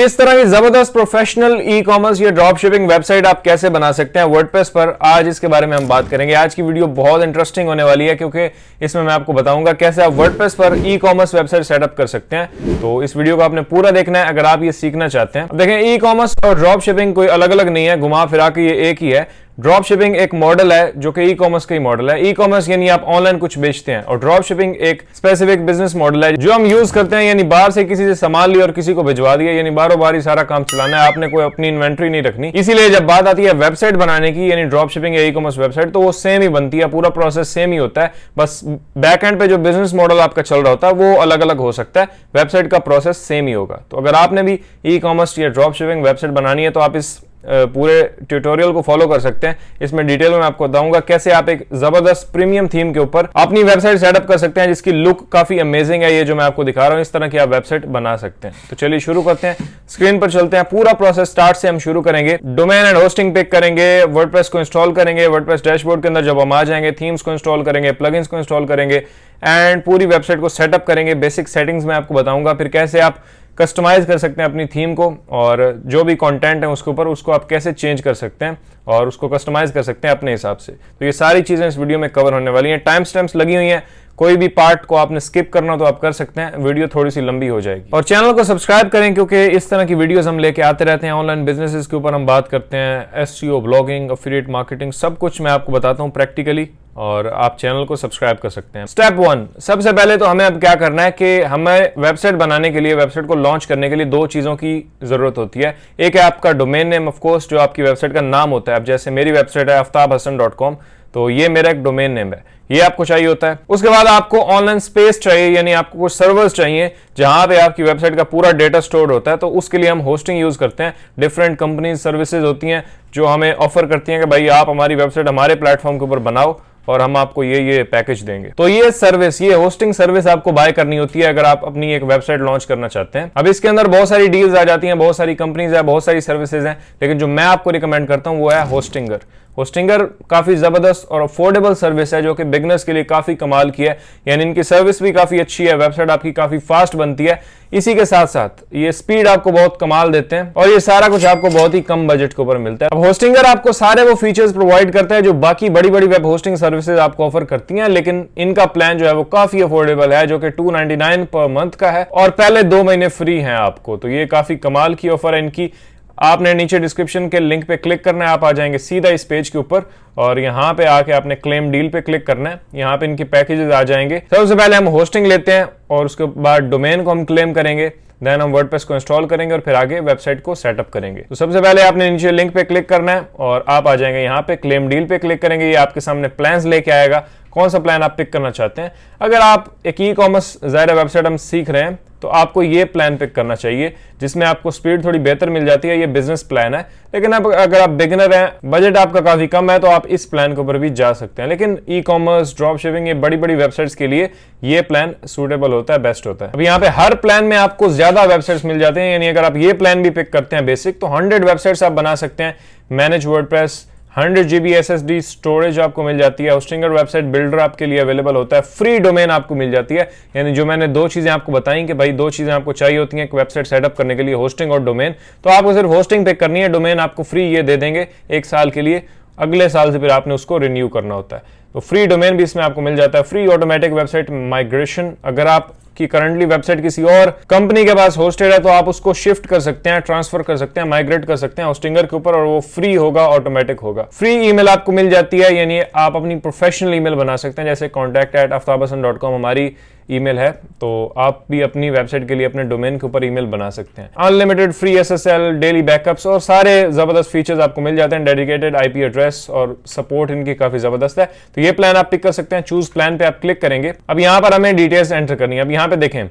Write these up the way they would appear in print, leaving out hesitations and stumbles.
इस तरह की जबरदस्त प्रोफेशनल ई कॉमर्स या ड्रॉप शिपिंग वेबसाइट आप कैसे बना सकते हैं वर्डप्रेस पर, आज इसके बारे में हम बात करेंगे। आज की वीडियो बहुत इंटरेस्टिंग होने वाली है क्योंकि इसमें मैं आपको बताऊंगा कैसे आप वर्डप्रेस पर ई कॉमर्स वेबसाइट सेटअप कर सकते हैं। तो इस वीडियो को आपने पूरा देखना है अगर आप ये सीखना चाहते हैं। अब देखें, ई कॉमर्स और ड्रॉप शिपिंग कोई अलग अलग नहीं है, घुमा फिरा के ये एक ही है। ड्रॉप शिपिंग एक मॉडल है जो कि ई कॉमर्स का ही मॉडल है। ई कॉमर्स यानी आप ऑनलाइन कुछ बेचते हैं और ड्रॉप शिपिंग एक स्पेसिफिक बिजनेस मॉडल है जो हम यूज करते हैं, यानी बाहर से किसी से सामान लिया और किसी को भिजवा दिया, यानी बारों बार ही सारा काम चलाना है, आपने कोई अपनी इन्वेंट्री नहीं रखनी। इसीलिए जब बात आती है वेबसाइट बनाने की, यानी ड्रॉप शिपिंग या ई कॉमर्स वेबसाइट, तो वो सेम ही बनती है, पूरा प्रोसेस सेम ही होता है, बस बैक एंड पे जो बिजनेस मॉडल आपका चल रहा होता है वो अलग अलग हो सकता है, वेबसाइट का प्रोसेस सेम ही होगा। तो अगर आपने भी ई कॉमर्स या ड्रॉप शिपिंग वेबसाइट बनानी है तो आप इस पूरे ट्यूटोरियल को फॉलो कर सकते हैं। इसमें डिटेल में आपको बताऊंगा कैसे आप एक जबरदस्त प्रीमियम थीम के ऊपर अपनी वेबसाइट सेटअप कर सकते हैं जिसकी लुक काफी अमेजिंग है। ये जो मैं आपको दिखा रहा हूं, इस तरह की आप वेबसाइट बना सकते हैं। तो चलिए शुरू करते हैं, स्क्रीन पर चलते हैं। पूरा प्रोसेस स्टार्ट से हम शुरू करेंगे। डोमेन एंड होस्टिंग पिक करेंगे, वर्डप्रेस को इंस्टॉल करेंगे, वर्डप्रेस डैशबोर्ड के अंदर जब हम आ जाएंगे, थीम्स को इंस्टॉल करेंगे, प्लगइन्स को इंस्टॉल करेंगे एंड पूरी वेबसाइट को सेटअप करेंगे। बेसिक सेटिंग्स में आपको बताऊंगा, फिर कैसे आप कस्टमाइज कर सकते हैं अपनी थीम को और जो भी कंटेंट है उसके ऊपर उसको आप कैसे चेंज कर सकते हैं और उसको कस्टमाइज कर सकते हैं अपने हिसाब से। तो ये सारी चीजें इस वीडियो में कवर होने वाली हैं। टाइम स्टैम्प्स लगी हुई हैं, कोई भी पार्ट को आपने स्किप करना तो आप कर सकते हैं, वीडियो थोड़ी सी लंबी हो जाएगी। और चैनल को सब्सक्राइब करें क्योंकि इस तरह की वीडियोस हम लेके आते रहते हैं। ऑनलाइन बिजनेसेस के ऊपर हम बात करते हैं, एसईओ, ब्लॉगिंग, एफिलिएट मार्केटिंग, सब कुछ मैं आपको बताता हूँ प्रैक्टिकली, और आप चैनल को सब्सक्राइब कर सकते हैं। स्टेप 1, सबसे पहले तो हमें अब क्या करना है कि हमें वेबसाइट बनाने के लिए, वेबसाइट को लॉन्च करने के लिए दो चीजों की जरूरत होती है। एक है आपका डोमेन नेम, ऑफ कोर्स, जो आपकी वेबसाइट का नाम होता है। अब जैसे मेरी वेबसाइट है aftabhassan.com, तो ये मेरा एक डोमेन नेम है, ये आपको चाहिए होता है। उसके बाद आपको ऑनलाइन स्पेस चाहिए, यानी आपको कुछ सर्वर्स चाहिए जहां पे आपकी वेबसाइट का पूरा डेटा स्टोर होता है। तो उसके लिए हम होस्टिंग यूज करते हैं। डिफरेंट कंपनीज, सर्विसेज होती हैं जो हमें ऑफर करती हैं कि भाई आप हमारी वेबसाइट हमारे प्लेटफॉर्म के ऊपर बनाओ और हम आपको ये पैकेज देंगे। तो ये सर्विस, ये होस्टिंग सर्विस आपको बाय करनी होती है अगर आप अपनी एक वेबसाइट लॉन्च करना चाहते हैं। अब इसके अंदर बहुत सारी डील्स आ जाती हैं, बहुत सारी कंपनीज है, बहुत सारी सर्विसेज हैं, लेकिन जो मैं आपको रिकमेंड करता हूं वो है होस्टिंगर। होस्टिंगर काफी जबरदस्त और अफोर्डेबल सर्विस है जो कि बिगनर्स के लिए काफी कमाल की है, यानी इनकी सर्विस भी काफी अच्छी है, वेबसाइट आपकी काफी फास्ट बनती है। इसी के साथ साथ ये स्पीड आपको बहुत कमाल देते हैं और ये सारा कुछ आपको बहुत ही कम बजट के ऊपर मिलता है। अब होस्टिंगर आपको सारे वो फीचर्स प्रोवाइड करता है जो बाकी बड़ी बड़ी वेब होस्टिंग सर्विसेज आपको ऑफर करती हैं, लेकिन इनका प्लान जो है वो काफी अफोर्डेबल है, जो कि 299 पर मंथ का है और पहले 2 महीने फ्री हैं आपको। तो ये काफी कमाल की ऑफर है इनकी। आपने नीचे डिस्क्रिप्शन के लिंक पे क्लिक करना है, आप आ जाएंगे सीधा इस पेज के ऊपर और यहाँ पे आके आपने क्लेम डील पे क्लिक करना है। यहाँ पे इनके पैकेजेस आ जाएंगे। सबसे पहले हम होस्टिंग लेते हैं और उसके बाद डोमेन को हम क्लेम करेंगे, देन हम वर्डप्रेस को इंस्टॉल करेंगे और फिर आगे वेबसाइट को सेटअप करेंगे। तो सबसे पहले आपने नीचे लिंक पे क्लिक करना है और आप आ जाएंगे यहाँ पे क्लेम डील पे क्लिक करेंगे। ये आपके सामने प्लान्स लेके आएगा, कौन सा प्लान आप पिक करना चाहते हैं। अगर आप एक ई कॉमर्स ज़ाहिर वेबसाइट हम सीख रहे हैं तो आपको ये प्लान पिक करना चाहिए जिसमें आपको स्पीड थोड़ी बेहतर मिल जाती है। ये बिजनेस प्लान है, लेकिन अब अगर आप बिगिनर हैं, बजट आपका काफी कम है, तो आप इस प्लान के ऊपर भी जा सकते हैं। लेकिन ई कॉमर्स, ड्रॉप शिपिंग, ये बड़ी बड़ी वेबसाइट्स के लिए ये प्लान सूटेबल होता है, बेस्ट होता है। अब यहाँ पे हर प्लान में आपको ज्यादा वेबसाइट्स मिल जाते हैं, यानी अगर आप ये प्लान भी पिक करते हैं बेसिक, तो 100 वेबसाइट्स आप बना सकते हैं। Manage WordPress, 100 GB SSD storage आपको मिल जाती है। होस्टिंगर वेबसाइट बिल्डर आपके लिए अवेलेबल होता है। फ्री डोमेन आपको मिल जाती है, यानी जो मैंने दो चीजें आपको बताई कि भाई 2 चीजें आपको चाहिए होती हैं एक वेबसाइट सेटअप करने के लिए, होस्टिंग और डोमेन। तो आपको सिर्फ होस्टिंग पे करनी है, डोमेन आपको फ्री ये दे देंगे 1 साल के लिए, अगले साल से फिर आपने उसको रिन्यू करना होता है। तो फ्री डोमेन भी इसमें आपको मिल जाता है। फ्री ऑटोमेटिक वेबसाइट माइग्रेशन, अगर आप कि करंटली वेबसाइट किसी और कंपनी के पास होस्टेड है तो आप उसको शिफ्ट कर सकते हैं, ट्रांसफर कर सकते हैं, माइग्रेट कर सकते हैं होस्टिंगर के ऊपर और वो फ्री होगा, ऑटोमेटिक होगा। फ्री ईमेल आपको मिल जाती है, यानी आप अपनी प्रोफेशनल ईमेल बना सकते हैं, जैसे contact@aftabhassan.com हमारी ईमेल है, तो आप भी अपनी वेबसाइट के लिए अपने डोमेन के ऊपर ईमेल बना सकते हैं। Unlimited free SSL, daily backups और सारे जबरदस्त फीचर्स आपको मिल जाते हैं। डेडिकेटेड IP एड्रेस और सपोर्ट इनकी काफी जबरदस्त है। तो ये प्लान आप पिक कर सकते हैं। चूज प्लान पे आप क्लिक करेंगे। अब यहाँ पर हमें डिटेल्स एंटर करनी है। अब यहाँ पे देखें,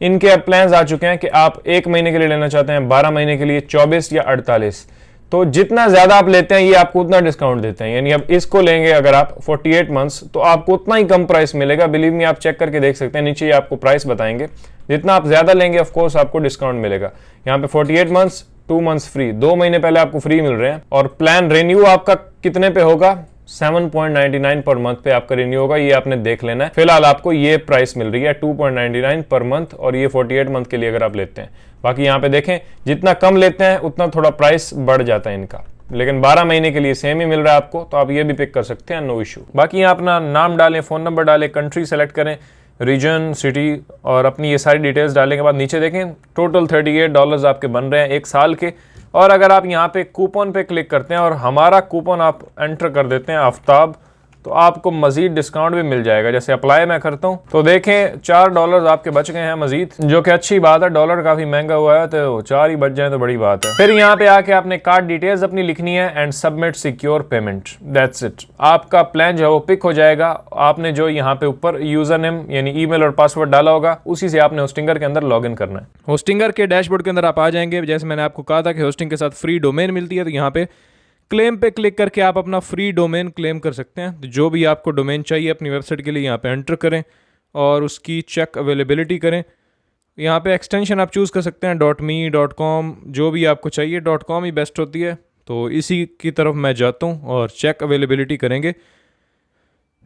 इनके अब प्लान्स आ चुके हैं कि आप 1 महीने के लिए लेना चाहते हैं, 12 महीने के लिए, 24 या 48। तो जितना ज्यादा आप लेते हैं ये आपको उतना डिस्काउंट देते हैं, यानी अब इसको लेंगे अगर आप 48 मंथ्स तो आपको उतना ही कम प्राइस मिलेगा। बिलीव मी, आप चेक करके देख सकते हैं, नीचे ये आपको प्राइस बताएंगे। जितना आप ज्यादा लेंगे ऑफ कोर्स आपको डिस्काउंट मिलेगा। यहाँ पे 48 मंथ्स, 2 मंथ्स फ्री, 2 महीने पहले आपको फ्री मिल रहे हैं। और प्लान रिन्यू आपका कितने पे होगा? 7.99 पर मंथ पे आपका रिन्यू होगा, ये आपने देख लेना है। फिलहाल आपको ये प्राइस मिल रही है 2.99 पर मंथ और ये 48 मंथ के लिए अगर आप लेते हैं। बाकी यहाँ पे देखें जितना कम लेते हैं उतना थोड़ा प्राइस बढ़ जाता है इनका, लेकिन 12 महीने के लिए सेम ही मिल रहा है आपको, तो आप ये भी पिक कर सकते हैं, नो इशू। बाकी यहाँ अपना नाम डालें, फ़ोन नंबर डालें, कंट्री सेलेक्ट करें, रीजन, सिटी और अपनी ये सारी डिटेल्स डालने के बाद नीचे देखें टोटल $38 आपके बन रहे हैं 1 साल के। और अगर आप यहाँ पे कूपन पे क्लिक करते हैं और हमारा कूपन आप एंटर कर देते हैं आफ्ताब, तो आपको मजीद डिस्काउंट भी मिल जाएगा। जैसे अप्लाई मैं करता हूँ तो देखें $4 आपके बच गए हैं मजीद, जो कि अच्छी बात है। डॉलर काफी महंगा हुआ है तो 4 ही बच जाए तो बड़ी बात है। फिर यहाँ पे आके आपने कार्ड डिटेल्स अपनी लिखनी है and submit secure payment, that's it. आपका प्लान जो है वो पिक हो जाएगा। आपने जो यहाँ पे ऊपर यूजर नेम यानी ईमेल और पासवर्ड डाला होगा उसी से आपने होस्टिंगर के अंदर लॉग इन करना है। होस्टिंगर के डैशबोर्ड के अंदर आप आ जाएंगे। जैसे मैंने आपको कहा था कि होस्टिंग के साथ फ्री डोमेन मिलती है, तो यहाँ पे क्लेम पे क्लिक करके आप अपना फ्री डोमेन क्लेम कर सकते हैं। तो जो भी आपको डोमेन चाहिए अपनी वेबसाइट के लिए यहाँ पे एंटर करें और उसकी चेक अवेलेबिलिटी करें। यहाँ पे एक्सटेंशन आप चूज़ कर सकते हैं .me, .com, जो भी आपको चाहिए। .com ही बेस्ट होती है, तो इसी की तरफ मैं जाता हूँ और चेक अवेलेबिलिटी करेंगे।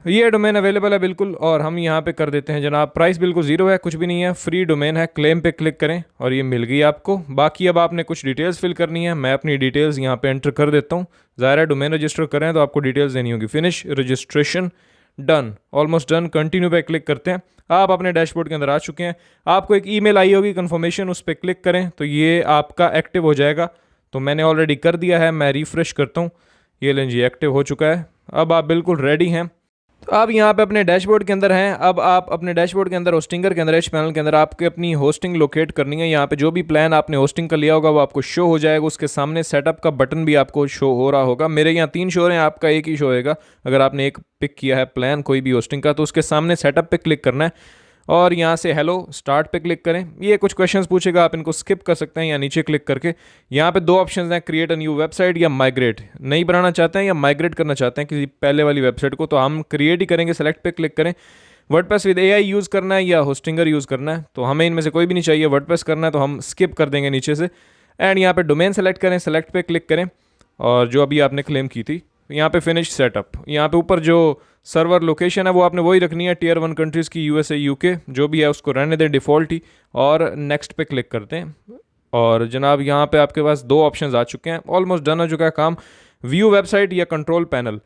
ये डोमेन अवेलेबल है बिल्कुल, और हम यहाँ पे कर देते हैं जनाब प्राइस बिल्कुल ज़ीरो है, कुछ भी नहीं है, फ्री डोमेन है। क्लेम पे क्लिक करें और ये मिल गई आपको। बाकी अब आपने कुछ डिटेल्स फिल करनी है, मैं अपनी डिटेल्स यहाँ पे एंटर कर देता हूँ। ज़ाहिर है डोमेन रजिस्टर करें तो आपको डिटेल्स देनी होगी। Finish registration, done, almost done. Continue पे क्लिक करते हैं। आप अपने डैशबोर्ड के अंदर आ चुके हैं। आपको एक ईमेल आई होगी कन्फर्मेशन, उस पर क्लिक करें तो ये आपका एक्टिव हो जाएगा। तो मैंने ऑलरेडी कर दिया है, मैं रिफ़्रेश करता हूँ। ये लें जी, एक्टिव हो चुका है। अब आप बिल्कुल रेडी हैं। तो आप यहाँ पे अपने डैशबोर्ड के अंदर हैं। अब आप अपने डैशबोर्ड के अंदर होस्टिंगर के अंदर एच पैनल के अंदर आपके अपनी होस्टिंग लोकेट करनी है। यहाँ पे जो भी प्लान आपने होस्टिंग का लिया होगा वो आपको शो हो जाएगा। उसके सामने सेटअप का बटन भी आपको शो हो रहा होगा। मेरे यहाँ 3 शो हो रहे हैं, आपका एक ही शो होएगा। अगर आपने एक पिक किया है प्लान कोई भी होस्टिंग का, तो उसके सामने सेटअप पे क्लिक करना है और यहाँ से हेलो स्टार्ट पे क्लिक करें। ये कुछ क्वेश्चंस पूछेगा, आप इनको स्किप कर सकते हैं या नीचे क्लिक करके। यहाँ पे 2 ऑप्शंस हैं, क्रिएट अ न्यू वेबसाइट या माइग्रेट। नई बनाना चाहते हैं या माइग्रेट करना चाहते हैं किसी पहले वाली वेबसाइट को, तो हम क्रिएट ही करेंगे। सेलेक्ट पे क्लिक करें। वर्डप्रेस विद AI यूज़ करना है या होस्टिंगर यूज़ करना है, तो हमें इनमें से कोई भी नहीं चाहिए। वर्डप्रेस करना है तो हम स्किप कर देंगे नीचे से। एंड यहाँ पे डोमेन सेलेक्ट करें, सेलेक्ट पे क्लिक करें और जो अभी आपने क्लेम की थी यहाँ पे फिनिश सेटअप। यहाँ पे ऊपर जो सर्वर लोकेशन है वो आपने वही रखनी है, Tier 1 कंट्रीज़ की, USA, UK जो भी है उसको रहने दें डिफ़ॉल्ट ही, और नेक्स्ट पे क्लिक करते हैं। और जनाब यहाँ पे आपके पास 2 ऑप्शंस आ चुके हैं। ऑलमोस्ट डन हो चुका है काम। व्यू वेबसाइट या कंट्रोल पैनल।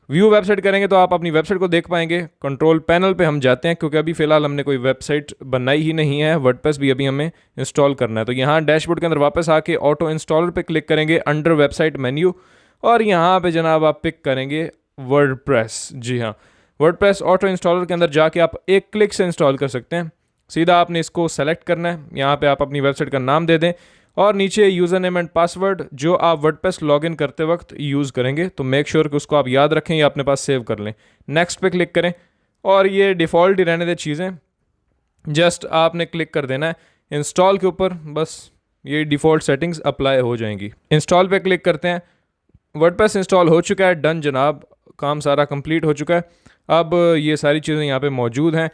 व्यू वेबसाइट करेंगे तो आप अपनी वेबसाइट को देख पाएंगे। कंट्रोल पैनल पे हम जाते हैं क्योंकि अभी फ़िलहाल हमने कोई वेबसाइट बनाई ही नहीं है। वर्डप्रेस भी अभी हमें इंस्टॉल करना है। तो यहाँ डैशबोर्ड के अंदर वापस आके ऑटो इंस्टॉलर पे क्लिक करेंगे, अंडर वेबसाइट मेन्यू, और यहाँ पे जनाब आप पिक करेंगे वर्डप्रेस। जी हाँ, वर्डप्रेस ऑटो इंस्टॉलर के अंदर जाके आप एक क्लिक से इंस्टॉल कर सकते हैं। सीधा आपने इसको सेलेक्ट करना है। यहाँ पे आप अपनी वेबसाइट का नाम दे दें और नीचे यूज़र नेम एंड पासवर्ड जो आप वर्डप्रेस लॉगिन करते वक्त यूज़ करेंगे, तो मेक श्योर कि उसको आप याद रखें या अपने पास सेव कर लें। नेक्स्ट पे क्लिक करें और ये डिफ़ॉल्ट ही रहने दे चीज़ें। जस्ट आपने क्लिक कर देना है इंस्टॉल के ऊपर, बस ये डिफ़ॉल्ट सेटिंग्स अप्लाई हो जाएंगी। इंस्टॉल पे क्लिक करते हैं। वर्डप्रेस इंस्टॉल हो चुका है, डन जनाब, काम सारा कंप्लीट हो चुका है। अब ये सारी चीज़ें यहाँ पे मौजूद हैं।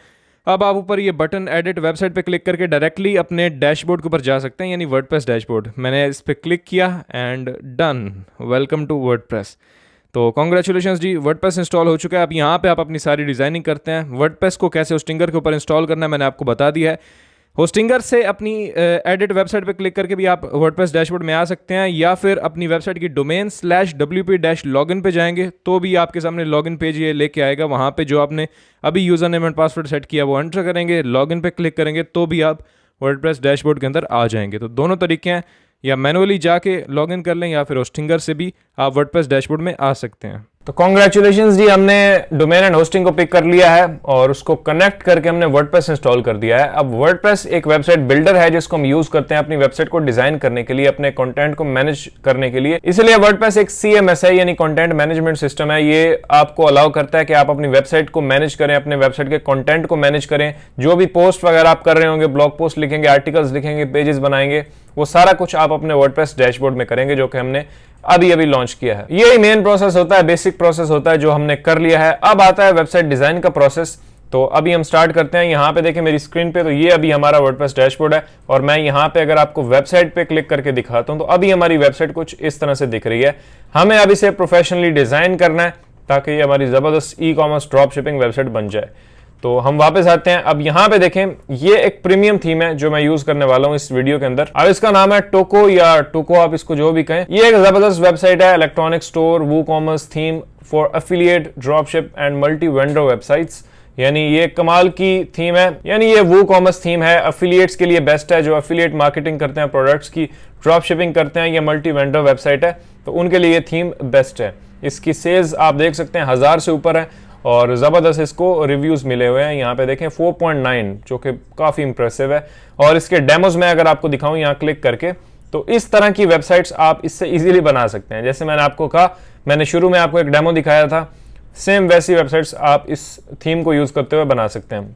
अब आप ऊपर ये बटन एडिट वेबसाइट पे क्लिक करके डायरेक्टली अपने डैशबोर्ड के ऊपर जा सकते हैं, यानी वर्डप्रेस डैशबोर्ड। मैंने इस पर क्लिक किया and done, welcome to WordPress. तो कॉन्ग्रेचुलेशंस जी, वर्डप्रेस इंस्टॉल हो चुका है। अब यहाँ पे आप अपनी सारी डिज़ाइनिंग करते हैं। वर्डप्रेस को कैसे होस्टिंगर के ऊपर इंस्टॉल करना है मैंने आपको बता दिया है। होस्टिंगर से अपनी एडिट वेबसाइट पे क्लिक करके भी आप वर्डप्रेस डैशबोर्ड में आ सकते हैं, या फिर अपनी वेबसाइट की domain/wp-login पे जाएंगे तो भी आपके सामने लॉगिन पेज ये लेके आएगा। वहाँ पे जो आपने अभी user name and password set किया वो एंटर करेंगे, लॉगिन पे क्लिक करेंगे तो भी आप वर्डप्रेस डैशबोर्ड के अंदर आ जाएंगे। तो दोनों तरीके हैं, या मैनुअली जाके लॉगिन कर लें या फिर होस्टिंगर से भी आप वर्डप्रेस डैशबोर्ड में आ सकते हैं। तो कॉन्ग्रेचुलेशंस जी, हमने डोमेन एंड होस्टिंग को पिक कर लिया है और उसको कनेक्ट करके हमने वर्डप्रेस इंस्टॉल कर दिया है। अब वर्डप्रेस एक वेबसाइट बिल्डर है जिसको हम यूज करते हैं अपनी वेबसाइट को डिजाइन करने के लिए, अपने कंटेंट को मैनेज करने के लिए। इसलिए वर्डप्रेस एक CMS है, यानी कंटेंट मैनेजमेंट सिस्टम है। ये आपको अलाउ करता है कि आप अपनी वेबसाइट को मैनेज करें, अपने वेबसाइट के कंटेंट को मैनेज करें। जो भी पोस्ट वगैरह आप कर रहे होंगे, ब्लॉग पोस्ट लिखेंगे, आर्टिकल्स लिखेंगे, पेजेस बनाएंगे, वो सारा कुछ आप अपने वर्डप्रेस डैशबोर्ड में करेंगे, जो कि हमने अभी लॉन्च किया है। यही मेन प्रोसेस होता है, बेसिक प्रोसेस होता है जो हमने कर लिया है। अब आता है वेबसाइट डिजाइन का प्रोसेस। तो अभी हम स्टार्ट करते हैं। यहाँ पे देखें मेरी स्क्रीन पे, तो ये अभी हमारा वर्डप्रेस डैशबोर्ड है और मैं यहाँ पे अगर आपको वेबसाइट पे क्लिक करके दिखाता हूँ तो अभी हमारी वेबसाइट कुछ इस तरह से दिख रही है। हमें अब इसे प्रोफेशनली डिजाइन करना है ताकि ये हमारी जबरदस्त ई-कॉमर्स ड्रॉप शिपिंग वेबसाइट बन जाए। तो हम वापस आते हैं। अब यहाँ पे देखें, ये एक प्रीमियम थीम है जो मैं यूज करने वाला हूँ इस वीडियो के अंदर। अब इसका नाम है टोको या टोको, आप इसको जो भी कहें। ये एक जबरदस्त वेबसाइट है, electronic store WooCommerce theme for affiliate dropship and multi vendor websites. यानी ये कमाल की थीम है, यानी ये वूकॉमर्स थीम है, एफिलिएट्स के लिए बेस्ट है, जो एफिलिएट मार्केटिंग करते हैं, प्रोडक्ट्स की ड्रॉप शिपिंग करते हैं, ये मल्टी वेंडर वेबसाइट है, तो उनके लिए ये थीम बेस्ट है। इसकी सेल्स आप देख सकते हैं 1000 से ऊपर है और ज़बरदस्त इसको रिव्यूज़ मिले हुए हैं। यहाँ पे देखें 4.9, जो कि काफ़ी इंप्रेसिव है। और इसके डेमोज में अगर आपको दिखाऊं यहाँ क्लिक करके, तो इस तरह की वेबसाइट्स आप इससे इजीली बना सकते हैं। जैसे मैंने आपको कहा, मैंने शुरू में आपको एक डेमो दिखाया था, सेम वैसी वेबसाइट्स आप इस थीम को यूज़ करते हुए बना सकते हैं।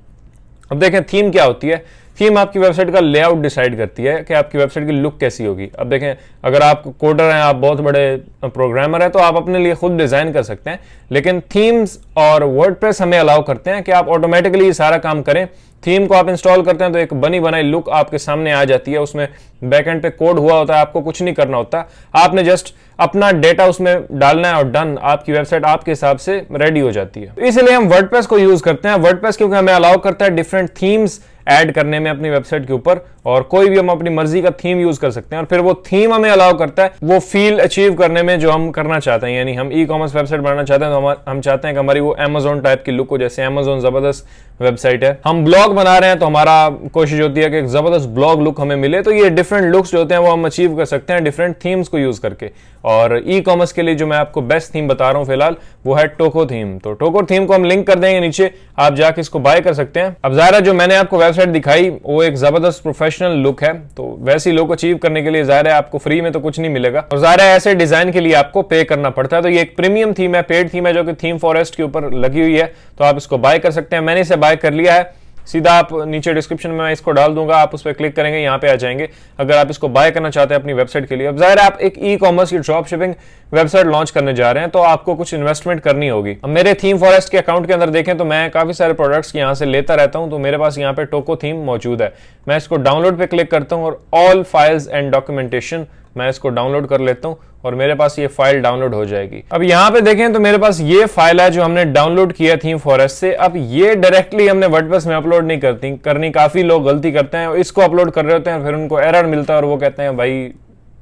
अब देखें थीम क्या होती है। थीम आपकी वेबसाइट का लेआउट डिसाइड करती है कि आपकी वेबसाइट की लुक कैसी होगी। अब देखें, अगर आप कोडर हैं, आप बहुत बड़े प्रोग्रामर हैं, तो आप अपने लिए खुद डिज़ाइन कर सकते हैं, लेकिन थीम्स और वर्डप्रेस हमें अलाउ करते हैं कि आप ऑटोमेटिकली ये सारा काम करें। थीम को आप इंस्टॉल करते हैं तो एक बनी बनाई लुक आपके सामने आ जाती है, उसमें बैकएंड पे कोड हुआ होता है, आपको कुछ नहीं करना होता, आपने जस्ट अपना डेटा उसमें डालना है और डन, आपकी वेबसाइट आपके हिसाब से रेडी हो जाती है। तो इसलिए हम वर्डप्रेस को यूज करते हैं। वर्डप्रेस क्योंकि हमें अलाउ करता है डिफरेंट थीम्स ऐड करने में अपनी वेबसाइट के ऊपर, और कोई भी हम अपनी मर्जी का थीम यूज कर सकते हैं, और फिर वो थीम हमें अलाउ करता है वो फील अचीव करने में जो हम करना चाहते हैं। यानी हम ई कॉमर्स वेबसाइट बनाना चाहते हैं तो हम चाहते हैं कि हमारी वो अमेजोन टाइप की लुक हो, जैसे अमेजोन जबरदस्त वेबसाइट है। हम ब्लॉग बना रहे हैं तो हमारा कोशिश होती है कि एक जबरदस्त ब्लॉग लुक हमें मिले, तो ये डिफरेंट लुक्स जो होते हैं वो हम अचीव कर सकते हैं डिफरेंट थीम्स को यूज करके। और ई कॉमर्स के लिए जो मैं आपको बेस्ट थीम बता रहा हूं फिलहाल, वो है टोको थीम। तो टोको थीम को हम लिंक कर देंगे नीचे, आप जाके इसको बाय कर सकते हैं। अब ज़ाहिर है जो मैंने आपको वेबसाइट दिखाई वो एक जबरदस्त प्रोफेशनल लुक है, तो वैसी लुक अचीव करने के लिए ज़ाहिर है आपको फ्री में तो कुछ नहीं मिलेगा, और ज़ाहिर है ऐसे डिजाइन के लिए आपको पे करना पड़ता है। तो ये एक प्रीमियम थीम है, पेड थीम है, जो कि थीम फॉरेस्ट के ऊपर लगी हुई है, तो आप इसको बाय कर सकते हैं। मैंने इसे बाय कर लिया है, सीधा आप नीचे डिस्क्रिप्शन में मैं इसको डाल दूंगा, आप उस पर क्लिक करेंगे, यहाँ पे आ जाएंगे अगर आप इसको बाय करना चाहते हैं अपनी वेबसाइट के लिए। अब जाहिर है आप एक ई कॉमर्स की ड्रॉप शिपिंग वेबसाइट लॉन्च करने जा रहे हैं, तो आपको कुछ इन्वेस्टमेंट करनी होगी। अब मेरे थीम फॉरेस्ट के अकाउंट के अंदर देखें तो मैं काफी सारे प्रोडक्ट्स यहाँ से लेता रहता हूँ, तो मेरे पास यहाँ पे टोको थीम मौजूद है। मैं इसको डाउनलोड पे क्लिक करता हूँ और ऑल फाइल्स एंड डॉक्यूमेंटेशन, मैं इसको डाउनलोड कर लेता हूं और मेरे पास ये फाइल डाउनलोड हो जाएगी। अब यहाँ पे देखें तो मेरे पास ये फाइल है जो हमने डाउनलोड किया थीम फॉरेस्ट से। अब ये डायरेक्टली हमने वर्डप्रेस में अपलोड नहीं करनी, काफी लोग गलती करते हैं, इसको अपलोड कर रहे होते हैं, फिर उनको एरर मिलता है और वो कहते हैं भाई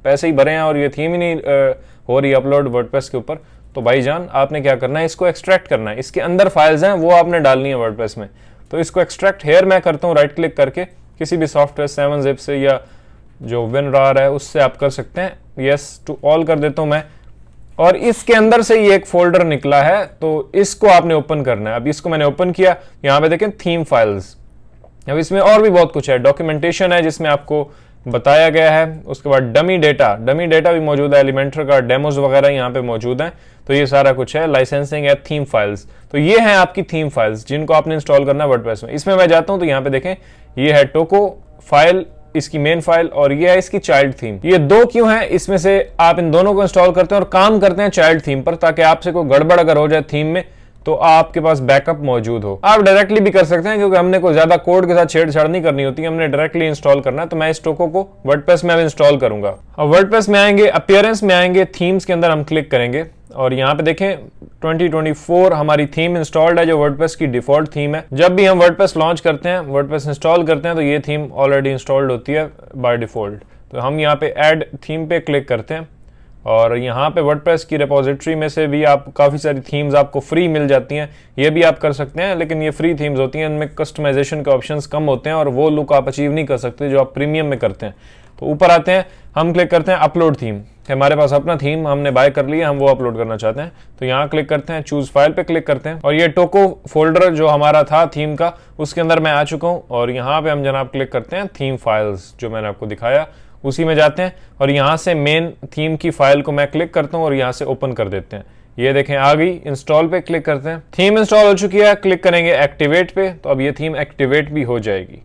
पैसे ही भरे हैं और ये थीम ही नहीं हो रही अपलोड वर्डप्रेस के ऊपर। तो भाईजान आपने क्या करना है, इसको एक्सट्रैक्ट करना है, इसके अंदर फाइल्स हैं वो आपने डालनी है वर्डप्रेस में। तो इसको एक्सट्रैक्ट हेयर मैं करता हूँ, राइट क्लिक करके किसी भी सॉफ्टवेयर 7zip से या जो WinRAR है उससे आप कर सकते हैं। यस टू ऑल कर देता हूं मैं, और इसके अंदर से ये एक फोल्डर निकला है, तो इसको आपने ओपन करना है। अब इसको मैंने ओपन किया, यहाँ पे देखें थीम फाइल्स। अब इसमें और भी बहुत कुछ है, डॉक्यूमेंटेशन है जिसमें आपको बताया गया है, उसके बाद डमी डेटा भी मौजूद है, एलिमेंटर का डेमोज वगैरह यहाँ पे मौजूद है, तो ये सारा कुछ है। लाइसेंसिंग है, थीम फाइल्स, तो ये है आपकी थीम फाइल्स जिनको आपने इंस्टॉल करना है वर्डप्रेस में। इसमें मैं जाता हूँ तो यहाँ पे देखें ये है टोको फाइल, इसकी मेन फाइल, और ये है इसकी चाइल्ड थीम। ये दो क्यों है, इसमें से आप इन दोनों को इंस्टॉल करते हैं और काम करते हैं चाइल्ड थीम पर, ताकि आपसे कोई गड़बड़ अगर हो जाए थीम में तो आपके पास बैकअप मौजूद हो। आप डायरेक्टली भी कर सकते हैं क्योंकि हमने कोई ज्यादा कोड के साथ छेड़छाड़ नहीं करनी होती, हमने डायरेक्टली इंस्टॉल करना है। तो मैं इस टोको को वर्डप्रेस में अब इंस्टॉल करूंगा। अब वर्डप्रेस में आएंगे, अपीयरेंस में आएंगे, थीम्स के अंदर हम क्लिक करेंगे और यहाँ पे देखें 2024 हमारी थीम इंस्टॉल्ड है, जो वर्डप्रेस की डिफॉल्ट थीम है। जब भी हम वर्डप्रेस लॉन्च करते हैं, वर्डप्रेस इंस्टॉल करते हैं, तो ये थीम ऑलरेडी इंस्टॉल्ड होती है बाय डिफॉल्ट। तो हम यहाँ पे ऐड थीम पे क्लिक करते हैं और यहाँ पे वर्डप्रेस की रिपोजिटरी में से भी आप काफ़ी सारी थीम्स आपको फ्री मिल जाती हैं, ये भी आप कर सकते हैं, लेकिन ये फ्री थीम्स होती हैं, इनमें कस्टमाइजेशन के ऑप्शंस कम होते हैं और वो लुक आप अचीव नहीं कर सकते जो आप प्रीमियम में करते हैं। तो ऊपर आते हैं, हम क्लिक करते हैं अपलोड थीम, हमारे पास अपना थीम हमने बाय कर लिया, हम वो अपलोड करना चाहते हैं, तो यहाँ क्लिक करते हैं, चूज फाइल पे क्लिक करते हैं और ये टोको फोल्डर जो हमारा था थीम का, उसके अंदर मैं आ चुका हूँ और यहाँ पे हम जनाब क्लिक करते हैं थीम फाइल्स, जो मैंने आपको दिखाया उसी में जाते हैं और यहाँ से मेन थीम की फाइल को मैं क्लिक करता हूँ और यहाँ से ओपन कर देते हैं। ये देखें आ गई, इंस्टॉल पे क्लिक करते हैं, थीम इंस्टॉल हो चुकी है, क्लिक करेंगे एक्टिवेट पे, तो अब ये थीम एक्टिवेट भी हो जाएगी।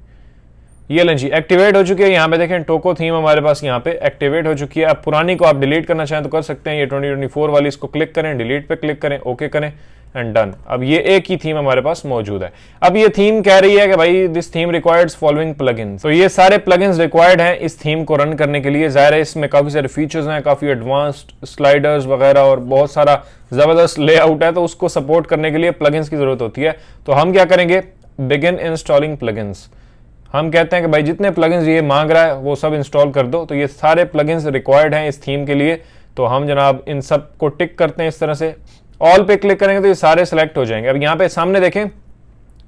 ये लें जी, एक्टिवेट हो चुकी है। यहाँ पे देखें टोको थीम हमारे पास यहाँ पे एक्टिवेट हो चुकी है। अब पुरानी को आप डिलीट करना चाहें तो कर सकते हैं, ये 2024 वाली, इसको क्लिक करें, डिलीट पे क्लिक करें, ओके करें एंड डन। अब ये एक ही थीम हमारे पास मौजूद है। अब ये थीम कह रही है कि भाई दिस थीम रिक्वायर्ड्स फॉलोइंग प्लगइन्स, तो ये सारे प्लगइन्स रिक्वायर्ड हैं इस थीम को रन करने के लिए। जाहिर है इसमें काफी सारे फीचर्स हैं, काफी एडवांस्ड स्लाइडर्स वगैरह और बहुत सारा जबरदस्त लेआउट है, तो उसको सपोर्ट करने के लिए प्लगइन्स की जरूरत होती है। तो हम क्या करेंगे, बिगिन इंस्टॉलिंग प्लगइन्स। हम कहते हैं कि भाई जितने प्लगइन्स ये मांग रहा है वो सब इंस्टॉल कर दो। तो ये सारे प्लगइन्स रिक्वायर्ड हैं इस थीम के लिए। तो हम जनाब इन सब को टिक करते हैं इस तरह से, ऑल पे क्लिक करेंगे तो ये सारे सेलेक्ट हो जाएंगे। अब यहाँ पे सामने देखें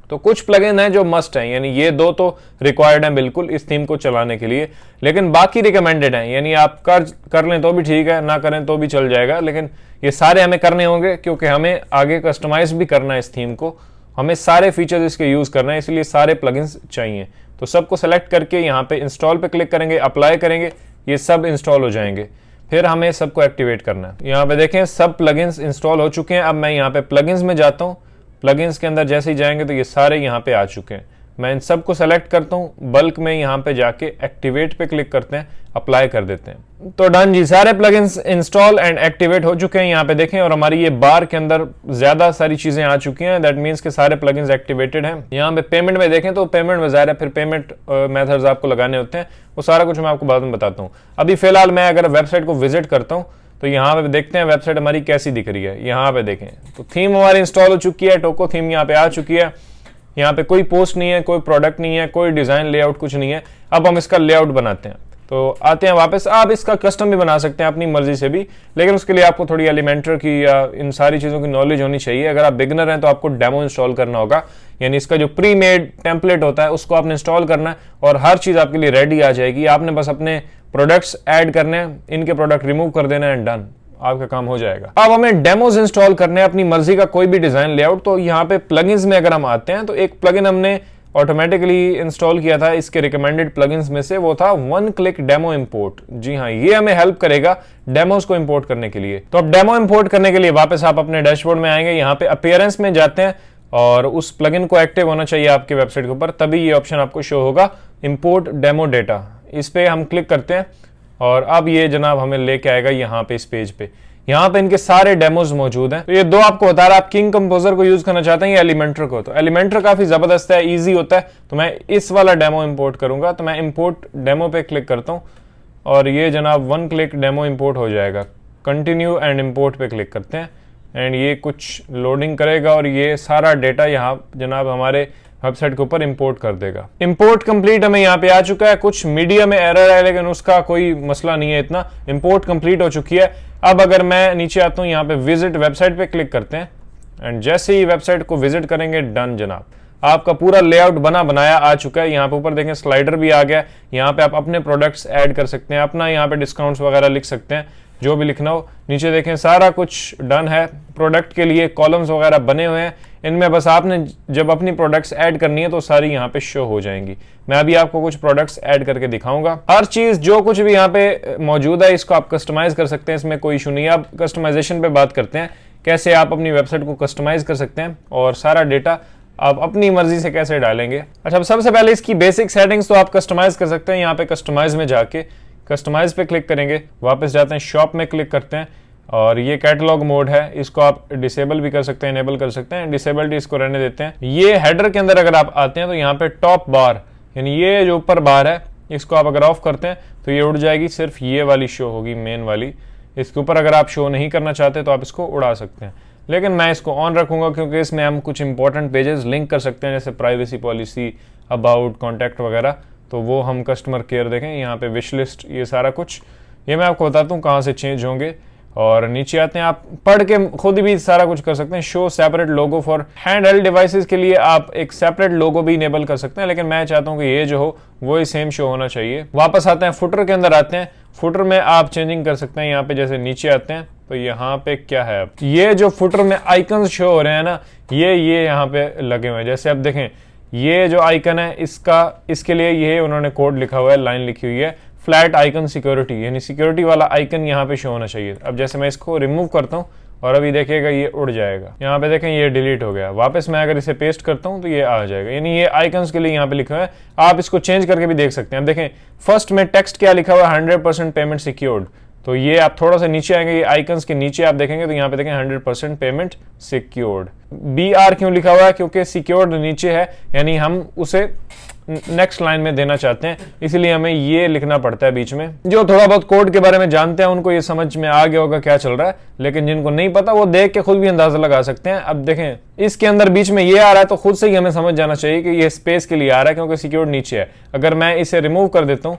तो कुछ प्लगइन हैं जो मस्ट हैं, यानी ये दो तो रिक्वायर्ड हैं बिल्कुल इस थीम को चलाने के लिए, लेकिन बाकी रिकमेंडेड हैं, यानी आप कर लें तो भी ठीक है, ना करें तो भी चल जाएगा, लेकिन ये सारे हमें करने होंगे क्योंकि हमें आगे कस्टमाइज भी करना है इस थीम को, हमें सारे फीचर्स इसके यूज करना है, इसलिए सारे प्लगइन्स चाहिए। तो सबको सेलेक्ट करके यहाँ पे इंस्टॉल पे क्लिक करेंगे, अप्लाई करेंगे, ये सब इंस्टॉल हो जाएंगे। फिर हमें सबको एक्टिवेट करना है। यहाँ पे देखें सब प्लगइन्स इंस्टॉल हो चुके हैं। अब मैं यहाँ पे प्लगइन्स में जाता हूँ, प्लगइन्स के अंदर जैसे ही जाएंगे तो ये सारे यहाँ पे आ चुके हैं। मैं इन सबको सेलेक्ट करता हूँ, बल्क में यहाँ पे जाके एक्टिवेट पे क्लिक करते हैं, अप्लाई कर देते हैं। तो डन जी, सारे प्लगइन्स इंस्टॉल एंड एक्टिवेट हो चुके हैं यहाँ पे देखें, और हमारी ये बार के अंदर ज्यादा सारी चीजें आ चुकी हैं। दैट मीन्स के सारे प्लगइन्स एक्टिवेटेड हैं। यहाँ पे पेमेंट में देखें तो पेमेंट में ज़ाहिर है फिर पेमेंट मेथड्स आपको लगाने होते हैं, वो सारा कुछ मैं आपको बाद में बताता हूँ। अभी फिलहाल मैं अगर वेबसाइट को विजिट करता हूँ तो यहाँ पे देखते हैं वेबसाइट हमारी कैसी दिख रही है। यहाँ पे देखें तो थीम हमारी इंस्टॉल हो चुकी है, टोको थीम यहाँ पे आ चुकी है। यहाँ पे कोई पोस्ट नहीं है, कोई प्रोडक्ट नहीं है, कोई डिजाइन लेआउट कुछ नहीं है। अब हम इसका लेआउट बनाते हैं। तो आते हैं वापस, आप इसका कस्टम भी बना सकते हैं अपनी मर्जी से भी, लेकिन उसके लिए आपको थोड़ी एलिमेंटर की या इन सारी चीज़ों की नॉलेज होनी चाहिए। अगर आप बिगनर हैं तो आपको डेमो इंस्टॉल करना होगा, यानी इसका जो प्री मेड टेम्पलेट होता है उसको आपने इंस्टॉल करना है और हर चीज़ आपके लिए रेडी आ जाएगी। आपने बस अपने प्रोडक्ट्स ऐड करने हैं, इनके प्रोडक्ट रिमूव कर देना है एंड डन, आपका काम हो जाएगा। अब हमें डेमोज इंस्टॉल करने हैं अपनी मर्जी का कोई भी डिजाइन लेआउट। तो यहाँ पे प्लगइन्स में अगर हम आते हैं तो एक प्लगइन हमने ऑटोमेटिकली इंस्टॉल किया था इसके रिकमेंडेड प्लगइन्स में से, वो था वन क्लिक डेमो इंपोर्ट। जी हाँ, ये हमें हेल्प करेगा डेमोज को इंपोर्ट करने के लिए। तो अब डेमो इंपोर्ट करने के लिए वापस आप अपने डैशबोर्ड में आएंगे, यहाँ पे अपीयरेंस में जाते हैं और उस प्लगइन को एक्टिव होना चाहिए आपके वेबसाइट के ऊपर, तभी ये ऑप्शन आपको शो होगा इंपोर्ट डेमो डेटा। इस पे हम क्लिक करते हैं और अब ये जनाब हमें लेके आएगा यहाँ पे इस पेज पे। यहाँ पे इनके सारे डेमोज मौजूद हैं। तो ये दो आपको बता रहा है, आप किंग कंपोजर को यूज करना चाहते हैं या एलिमेंटर को। तो एलिमेंटर काफी जबरदस्त है, इजी होता है, तो मैं इस वाला डेमो इंपोर्ट करूंगा। तो मैं इंपोर्ट डेमो पे क्लिक करता हूँ और ये जनाब वन क्लिक डेमो इंपोर्ट हो जाएगा। कंटिन्यू एंड इंपोर्ट पे क्लिक करते हैं एंड ये कुछ लोडिंग करेगा और ये सारा डेटा यहाँ जनाब हमारे वेबसाइट के ऊपर इंपोर्ट कर देगा। इंपोर्ट कंप्लीट हमें यहाँ पे आ चुका है। कुछ मीडिया में एरर है लेकिन उसका कोई मसला नहीं है इतना, इंपोर्ट कंप्लीट हो चुकी है। अब अगर मैं नीचे आता हूँ, यहाँ पे विजिट वेबसाइट पे क्लिक करते हैं एंड जैसे ही वेबसाइट को विजिट करेंगे, डन जनाब, आपका पूरा लेआउट बना बनाया आ चुका है। यहाँ पे ऊपर देखें स्लाइडर भी आ गया, यहाँ पे आप अपने प्रोडक्ट्स ऐड कर सकते हैं, अपना यहाँ पे डिस्काउंट्स वगैरह लिख सकते हैं, जो भी लिखना हो। नीचे देखें सारा कुछ डन है, प्रोडक्ट के लिए कॉलम्स वगैरह बने हुए हैं, इनमें बस आपने जब अपनी प्रोडक्ट्स ऐड करनी है तो सारी यहाँ पे शो हो जाएंगी। मैं अभी आपको कुछ प्रोडक्ट्स ऐड करके दिखाऊंगा। हर चीज जो कुछ भी यहाँ पे मौजूद है इसको आप कस्टमाइज कर सकते हैं, इसमें कोई इशू नहीं है। अब कस्टमाइजेशन पे बात करते हैं, कैसे आप अपनी वेबसाइट को कस्टमाइज कर सकते हैं और सारा डेटा आप अपनी मर्जी से कैसे डालेंगे। अच्छा, सबसे पहले इसकी बेसिक सेटिंग्स तो आप कस्टमाइज कर सकते हैं। यहाँ पे कस्टमाइज में जाके कस्टमाइज पे क्लिक करेंगे, वापस जाते हैं शॉप में क्लिक करते हैं और ये कैटलॉग मोड है, इसको आप डिसेबल भी कर सकते हैं, इनेबल कर सकते हैं। डिसेबल्ड इसको रहने देते हैं। ये हेडर के अंदर अगर आप आते हैं तो यहाँ पे टॉप बार, यानी ये जो ऊपर बार है, इसको आप अगर ऑफ करते हैं तो ये उड़ जाएगी, सिर्फ ये वाली शो होगी मेन वाली। इसके ऊपर अगर आप शो नहीं करना चाहते तो आप इसको उड़ा सकते हैं, लेकिन मैं इसको ऑन रखूंगा क्योंकि इसमें हम कुछ इंपॉर्टेंट पेजेस लिंक कर सकते हैं, जैसे प्राइवेसी पॉलिसी, अबाउट, कॉन्टैक्ट वगैरह। तो वो हम कस्टमर केयर देखें, यहाँ पे विश लिस्ट, ये सारा कुछ ये मैं आपको बताता हूँ कहाँ से चेंज होंगे। और नीचे आते हैं, आप पढ़ के खुद भी सारा कुछ कर सकते हैं। Show separate logo for hand held devices के लिए आप एक सेपरेट लोगो भी इनेबल कर सकते हैं, लेकिन मैं चाहता हूँ कि ये जो हो वो ही सेम शो होना चाहिए। वापस आते हैं, फुटर के अंदर आते हैं। फुटर में आप चेंजिंग कर सकते हैं। यहाँ पे जैसे नीचे आते हैं तो यहाँ पे क्या है, अब ये जो फुटर में आइकन शो हो रहे हैं ना, ये यहाँ पे लगे हुए हैं। जैसे आप देखें, ये जो आइकन है इसके लिए ये उन्होंने कोड लिखा हुआ है, लाइन लिखी हुई है, फ्लैट आइकन सिक्योरिटी, यानी सिक्योरिटी वाला आइकन यहाँ पे शो होना चाहिए। अब जैसे मैं इसको रिमूव करता हूँ और अभी देखिएगा ये उड़ जाएगा। यहाँ पे देखें ये डिलीट हो गया। वापस मैं अगर इसे पेस्ट करता हूँ तो ये आ जाएगा, यानी ये आइकन्स के लिए यहाँ पे लिखा हुआ है। आप इसको चेंज करके भी देख सकते हैं। अब देखें फर्स्ट में टेक्स्ट क्या लिखा हुआ है, 100% पेमेंट सिक्योर्ड। तो ये आप थोड़ा सा नीचे आएंगे, ये आइकन्स के नीचे आप देखेंगे तो यहाँ पे देखें 100% पेमेंट सिक्योर्ड। BR क्यों लिखा हुआ है? क्योंकि सिक्योर्ड नीचे है, यानी हम उसे नेक्स्ट लाइन में देना चाहते हैं, इसलिए हमें ये लिखना पड़ता है बीच में। जो थोड़ा बहुत कोड के बारे में जानते हैं उनको ये समझ में आ गया होगा क्या चल रहा है, लेकिन जिनको नहीं पता वो देख के खुद भी अंदाजा लगा सकते हैं। अब देखें इसके अंदर बीच में ये आ रहा है तो खुद से ही हमें समझ जाना चाहिए कि ये स्पेस के लिए आ रहा है, क्योंकि सिक्योर्ड नीचे है। अगर मैं इसे रिमूव कर देता हूँ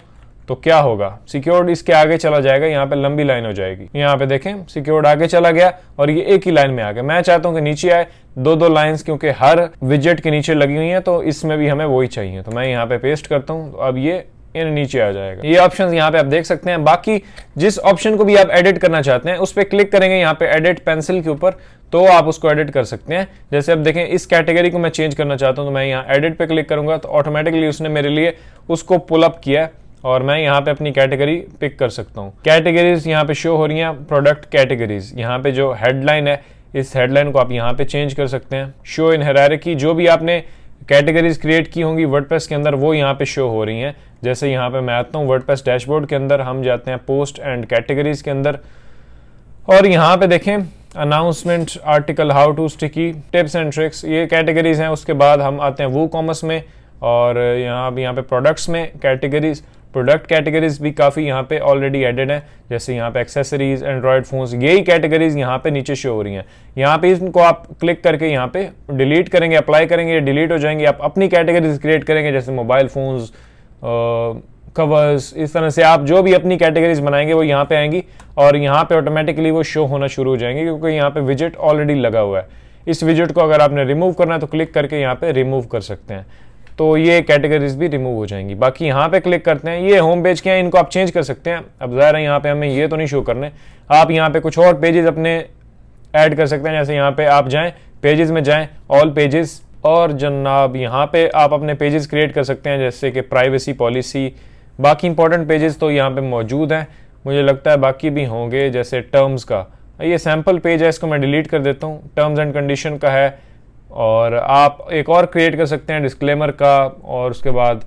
तो क्या होगा, सिक्योर्ड इसके आगे चला जाएगा, यहाँ पे लंबी लाइन हो जाएगी। यहाँ पे देखें सिक्योर्ड आगे चला गया और ये एक ही लाइन में आ गया। मैं चाहता हूं कि नीचे आए दो लाइंस, क्योंकि हर विजेट के नीचे लगी हुई हैं, तो इसमें भी हमें वही चाहिए। तो मैं यहाँ पे पेस्ट करता हूँ, तो अब ये इन नीचे आ जाएगा। ये ऑप्शन यहाँ पे आप देख सकते हैं। बाकी जिस ऑप्शन को भी आप एडिट करना चाहते हैं उस पर क्लिक करेंगे यहाँ पे एडिट पेंसिल के ऊपर, तो आप उसको एडिट कर सकते हैं। जैसे अब देखें इस कैटेगरी को मैं चेंज करना चाहता हूँ, तो मैं यहाँ एडिट पे क्लिक करूंगा तो ऑटोमेटिकली उसने मेरे लिए उसको पुल अप किया और मैं यहाँ पे अपनी कैटेगरी पिक कर सकता हूँ। कैटेगरीज यहाँ पे शो हो रही हैं, प्रोडक्ट कैटेगरीज। यहाँ पे जो हेडलाइन है इस हेडलाइन को आप यहाँ पे चेंज कर सकते हैं। शो इन हायरार्की, जो भी आपने कैटेगरीज क्रिएट की होंगी वर्डप्रेस के अंदर वो यहाँ पे शो हो रही हैं। जैसे यहाँ पे मैं आता हूँ वर्डप्रेस डैशबोर्ड के अंदर, हम जाते हैं पोस्ट एंड कैटेगरीज के अंदर और यहाँ पे देखें announcement, article, how to sticky, tips and tricks, ये कैटेगरीज हैं। उसके बाद हम आते हैं वूकॉमर्स में और यहाँ पे प्रोडक्ट्स में कैटेगरीज, प्रोडक्ट कैटेगरीज भी काफ़ी यहाँ पे ऑलरेडी एडेड है। जैसे यहाँ पे एक्सेसरीज, एंड्रॉयड फोन्स, यही कैटेगरीज यहाँ पे नीचे शो हो रही हैं। यहाँ पे इनको आप क्लिक करके यहाँ पे डिलीट करेंगे, अप्लाई करेंगे, डिलीट हो जाएंगे। आप अपनी कैटेगरीज क्रिएट करेंगे, जैसे मोबाइल फोन्स, कवर्स, इस तरह से आप जो भी अपनी कैटेगरीज बनाएंगे वो यहाँ पे आएंगी और यहाँ पे ऑटोमेटिकली वो शो होना शुरू हो जाएंगे, क्योंकि यहाँ पे विजेट ऑलरेडी लगा हुआ है। इस विजेट को अगर आपने रिमूव करना है तो क्लिक करके यहाँ पे रिमूव कर सकते हैं, तो ये कैटेगरीज भी रिमूव हो जाएंगी। बाकी यहाँ पे क्लिक करते हैं, ये होम पेज के हैं, इनको आप चेंज कर सकते हैं। अब ज़ाहिर है यहाँ पे हमें ये तो नहीं शो करने, आप यहाँ पे कुछ और पेजेस अपने ऐड कर सकते हैं। जैसे यहाँ पे आप जाएं, पेजेस में जाएं, ऑल पेजेस, और जनाब यहाँ पे आप अपने पेजेस क्रिएट कर सकते हैं, जैसे कि प्राइवेसी पॉलिसी। बाकी इंपॉर्टेंट पेजेस तो यहाँ पे मौजूद हैं, मुझे लगता है बाकी भी होंगे, जैसे टर्म्स का, ये सैम्पल पेज है, इसको मैं डिलीट कर देता हूँ। टर्म्स एंड कंडीशन का है, और आप एक और क्रिएट कर सकते हैं डिस्क्लेमर का, और उसके बाद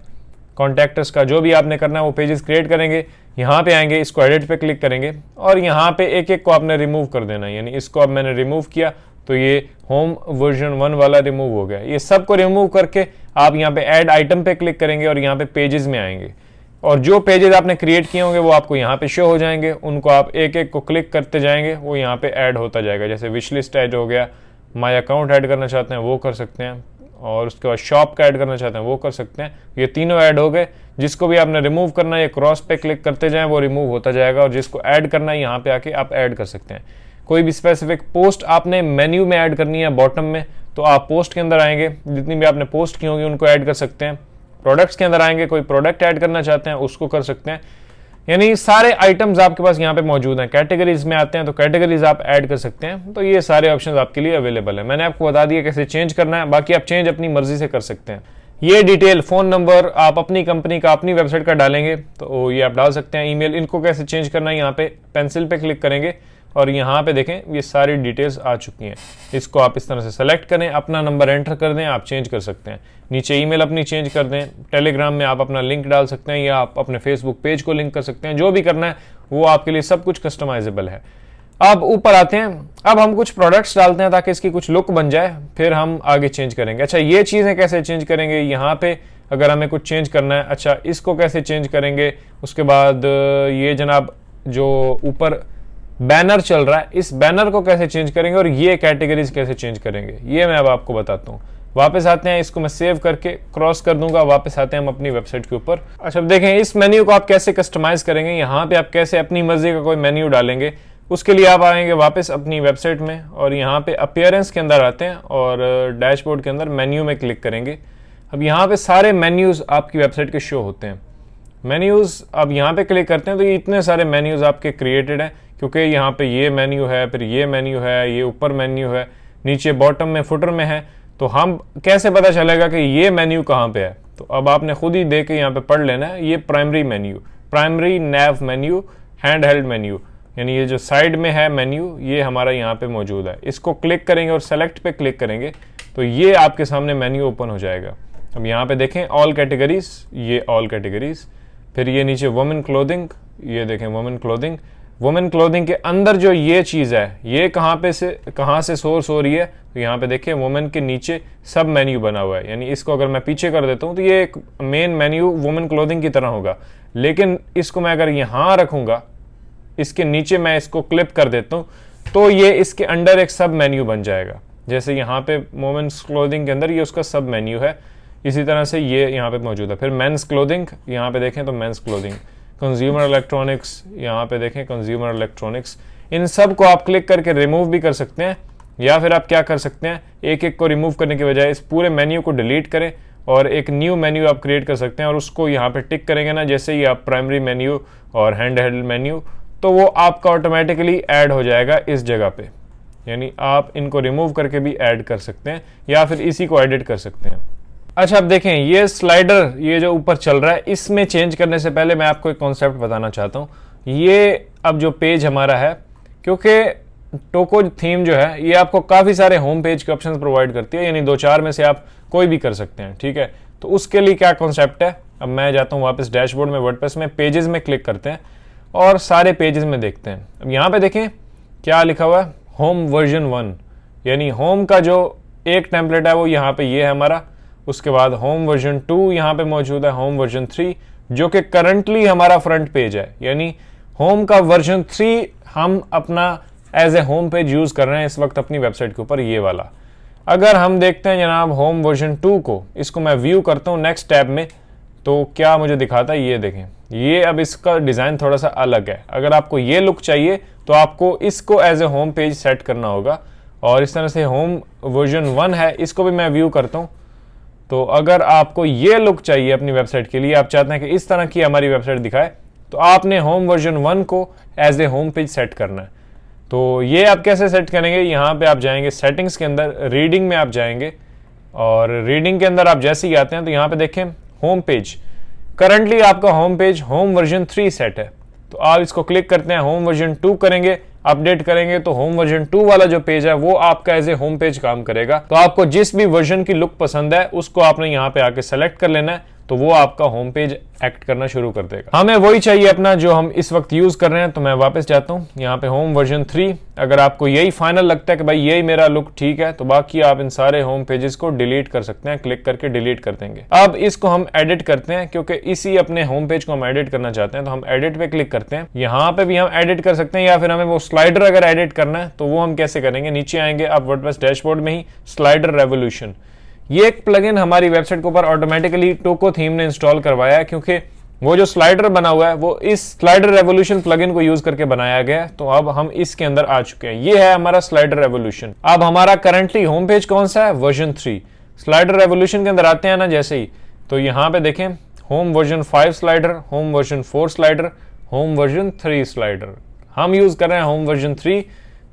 कॉन्टैक्टर्स का। जो भी आपने करना है वो पेजेस क्रिएट करेंगे, यहाँ पे आएंगे, इसको एडिट पे क्लिक करेंगे और यहाँ पे एक एक को आपने रिमूव कर देना है। यानी इसको अब मैंने रिमूव किया तो ये होम वर्जन 1 वाला रिमूव हो गया। ये सब को रिमूव करके आप यहाँ पे ऐड आइटम पे क्लिक करेंगे और यहाँ पे पेजेस में आएंगे, और जो पेजेस आपने क्रिएट किए होंगे वो आपको यहाँ पे शो हो जाएंगे। उनको आप एक एक को क्लिक करते जाएंगे, वो यहाँ पे ऐड होता जाएगा। जैसे विश लिस्ट ऐड हो गया, माई अकाउंट ऐड करना चाहते हैं वो कर सकते हैं, और उसके बाद शॉप का ऐड करना चाहते हैं वो कर सकते हैं। ये तीनों ऐड हो गए। जिसको भी आपने रिमूव करना है ये क्रॉस पे क्लिक करते जाएं, वो रिमूव होता जाएगा, और जिसको ऐड करना है यहाँ पे आके आप ऐड कर सकते हैं। कोई भी स्पेसिफिक पोस्ट आपने मेन्यू में ऐड करनी है बॉटम में, तो आप पोस्ट के अंदर आएंगे, जितनी भी आपने पोस्ट की होंगी उनको ऐड कर सकते हैं। प्रोडक्ट्स के अंदर आएंगे, कोई प्रोडक्ट ऐड करना चाहते हैं उसको कर सकते हैं। यानी सारे आइटम्स आपके पास यहाँ पे मौजूद हैं। कैटेगरीज में आते हैं तो कैटेगरीज आप ऐड कर सकते हैं। तो ये सारे ऑप्शंस आपके लिए अवेलेबल है। मैंने आपको बता दिया कैसे चेंज करना है, बाकी आप चेंज अपनी मर्जी से कर सकते हैं। ये डिटेल, फोन नंबर आप अपनी कंपनी का, अपनी वेबसाइट का डालेंगे तो ये आप डाल सकते हैं। ईमेल, इनको कैसे चेंज करना है, यहाँ पे पेंसिल पे क्लिक करेंगे और यहाँ पे देखें ये सारी डिटेल्स आ चुकी हैं। इसको आप इस तरह से सेलेक्ट करें, अपना नंबर एंटर कर दें, आप चेंज कर सकते हैं। नीचे ईमेल अपनी चेंज कर दें, टेलीग्राम में आप अपना लिंक डाल सकते हैं, या आप अपने फेसबुक पेज को लिंक कर सकते हैं। जो भी करना है वो आपके लिए सब कुछ कस्टमाइजेबल है। अब ऊपर आते हैं, अब हम कुछ प्रोडक्ट्स डालते हैं ताकि इसकी कुछ लुक बन जाए, फिर हम आगे चेंज करेंगे। अच्छा, ये चीज़ें कैसे चेंज करेंगे, यहाँ पे अगर हमें कुछ चेंज करना है, अच्छा इसको कैसे चेंज करेंगे। उसके बाद ये जनाब जो ऊपर बैनर चल रहा है, इस बैनर को कैसे चेंज करेंगे, और ये कैटेगरीज कैसे चेंज करेंगे, ये मैं अब आपको बताता हूँ। वापस आते हैं, इसको मैं सेव करके क्रॉस कर दूंगा, वापस आते हैं हम अपनी वेबसाइट के ऊपर। अच्छा, अब देखें इस मेन्यू को आप कैसे कस्टमाइज करेंगे। यहाँ पे आप कैसे अपनी मर्जी का कोई मेन्यू डालेंगे, उसके लिए आप आएंगे वापस अपनी वेबसाइट में, और यहाँ पे अपीयरेंस के अंदर आते हैं और डैशबोर्ड के अंदर मेन्यू में क्लिक करेंगे। अब यहाँ पे सारे मेन्यूज आपकी वेबसाइट के शो होते हैं। मेन्यूज अब यहाँ पे क्लिक करते हैं तो ये इतने सारे मेन्यूज आपके क्रिएटेड हैं, क्योंकि यहाँ पे ये मेन्यू है, फिर ये मेन्यू है, ये ऊपर मेन्यू है, नीचे बॉटम में, फुटर में है। तो हम कैसे पता चलेगा कि ये मेन्यू कहाँ पे है, तो अब आपने खुद ही देख के यहाँ पे पढ़ लेना है। ये प्राइमरी मेन्यू, प्राइमरी नैव मेन्यू, हैंड हेल्ड मेन्यू, यानी ये जो साइड में है मेन्यू, ये हमारा यहाँ पे मौजूद है। इसको क्लिक करेंगे और सेलेक्ट पे क्लिक करेंगे तो ये आपके सामने मेन्यू ओपन हो जाएगा। अब यहाँ पे देखें ऑल कैटेगरीज, ये ऑल कैटेगरीज, फिर ये नीचे वुमेन क्लोथिंग, ये देखें वुमेन क्लोथिंग, वुमेन क्लोथिंग के अंदर जो ये चीज़ है ये कहाँ से सोर्स हो रही है, तो यहाँ पे देखिए वुमेन के नीचे सब मेन्यू बना हुआ है, यानी इसको अगर मैं पीछे कर देता हूँ तो ये एक मेन मेन्यू वुमेन क्लोथिंग की तरह होगा। लेकिन इसको मैं अगर यहाँ रखूँगा, इसके नीचे मैं इसको क्लिप कर देता हूँ, तो ये इसके अंडर एक सब मेन्यू बन जाएगा। जैसे यहाँ पे वुमेन्स क्लोथिंग के अंदर ये उसका सब मेन्यू है, इसी तरह से ये यहाँ पे मौजूद है। फिर मेंस क्लोथिंग, यहाँ पे देखें तो मेंस क्लोथिंग, कंज्यूमर इलेक्ट्रॉनिक्स, यहाँ पे देखें कंज्यूमर इलेक्ट्रॉनिक्स, इन सब को आप क्लिक करके रिमूव भी कर सकते हैं, या फिर आप क्या कर सकते हैं, एक एक को रिमूव करने के बजाय इस पूरे मेन्यू को डिलीट करें और एक न्यू मेन्यू आप क्रिएट कर सकते हैं, और उसको यहाँ पे टिक करेंगे ना, जैसे ही आप प्राइमरी मेन्यू और हैंड हेल्ड मेन्यू, तो वो आपका ऑटोमेटिकली ऐड हो जाएगा इस जगह पे। यानी आप इनको रिमूव करके भी ऐड कर सकते हैं या फिर इसी को एडिट कर सकते हैं। अच्छा, अब देखें ये स्लाइडर, ये जो ऊपर चल रहा है, इसमें चेंज करने से पहले मैं आपको एक कॉन्सेप्ट बताना चाहता हूँ। ये अब जो पेज हमारा है, क्योंकि टोको थीम जो है ये आपको काफ़ी सारे होम पेज के ऑप्शंस प्रोवाइड करती है, यानी 2-4 में से आप कोई भी कर सकते हैं, ठीक है। तो उसके लिए क्या कॉन्सेप्ट है, अब मैं जाता हूँ वापस डैशबोर्ड में, वर्डप्रेस में पेजेस में क्लिक करते हैं और सारे पेजेस में देखते हैं। अब यहाँ पे देखें क्या लिखा हुआ है, होम वर्जन 1, यानी होम का जो एक टेम्पलेट है वो यहाँ पे ये है हमारा। उसके बाद होम वर्जन 2 यहाँ पे मौजूद है, होम वर्जन 3 जो कि करंटली हमारा फ्रंट पेज है, यानी होम का वर्जन 3 हम अपना as a home page use कर रहे हैं इस वक्त अपनी वेबसाइट के ऊपर, ये वाला। अगर हम देखते हैं जनाब होम वर्जन 2 को, इसको मैं व्यू करता हूँ नेक्स्ट टैब में, तो क्या मुझे दिखाता है, ये देखें, ये अब इसका डिज़ाइन थोड़ा सा अलग है। अगर आपको ये लुक चाहिए तो आपको इसको as a home page set करना होगा, और इस तरह से होम वर्जन 1 है, इसको भी मैं व्यू करता हूँ। तो अगर आपको ये लुक चाहिए अपनी वेबसाइट के लिए, आप चाहते हैं कि इस तरह की हमारी वेबसाइट दिखाए, तो आपने होम वर्जन 1 को as a home page set करना है। तो ये आप कैसे सेट करेंगे, यहाँ पे आप जाएंगे सेटिंग्स के अंदर, रीडिंग में आप जाएंगे, और रीडिंग के अंदर आप जैसे ही आते हैं तो यहाँ पे देखें होम पेज, करंटली आपका home page home version 3 set है। तो आप इसको क्लिक करते हैं, होम वर्जन 2 करेंगे, अपडेट करेंगे, तो होम वर्जन 2 वाला जो पेज है वो आपका एज ए होम पेज काम करेगा। तो आपको जिस भी वर्जन की लुक पसंद है उसको आपने यहाँ पे आके सेलेक्ट कर लेना है, तो वो आपका होम पेज एक्ट करना शुरू कर देगा। हमें वही चाहिए अपना जो हम इस वक्त यूज कर रहे हैं। तो मैं वापस जाता हूँ यहाँ पे होम वर्जन 3, अगर आपको यही फाइनल लगता है कि भाई यही मेरा लुक ठीक है, तो बाकी आप इन सारे होम पेजेस को डिलीट कर सकते हैं, क्लिक करके डिलीट कर देंगे। अब इसको हम एडिट करते हैं, क्योंकि इसी अपने होम पेज को हम एडिट करना चाहते हैं, तो हम एडिट पे क्लिक करते हैं। यहाँ पे भी हम एडिट कर सकते हैं, या फिर हमें वो स्लाइडर अगर एडिट करना है तो वो हम कैसे करेंगे, नीचे आएंगे आप वर्डप्रेस डैशबोर्ड में ही, स्लाइडर रेवोल्यूशन, ये एक प्लगइन हमारी वेबसाइट के ऊपर ऑटोमेटिकली टोको थीम ने इंस्टॉल करवाया है, क्योंकि वो जो स्लाइडर बना हुआ है वो इस स्लाइडर रेवोल्यूशन प्लगइन को यूज करके बनाया गया है। तो अब हम इसके अंदर आ चुके हैं, ये है हमारा स्लाइडर रेवोल्यूशन। अब हमारा करंटली होम पेज कौन सा है, वर्जन 3। स्लाइडर रेवोल्यूशन के अंदर आते हैं ना जैसे ही, तो यहाँ पे देखें home version 5 slider, home version 4 slider, home version 3 slider. हम यूज कर रहे हैं होम वर्जन 3,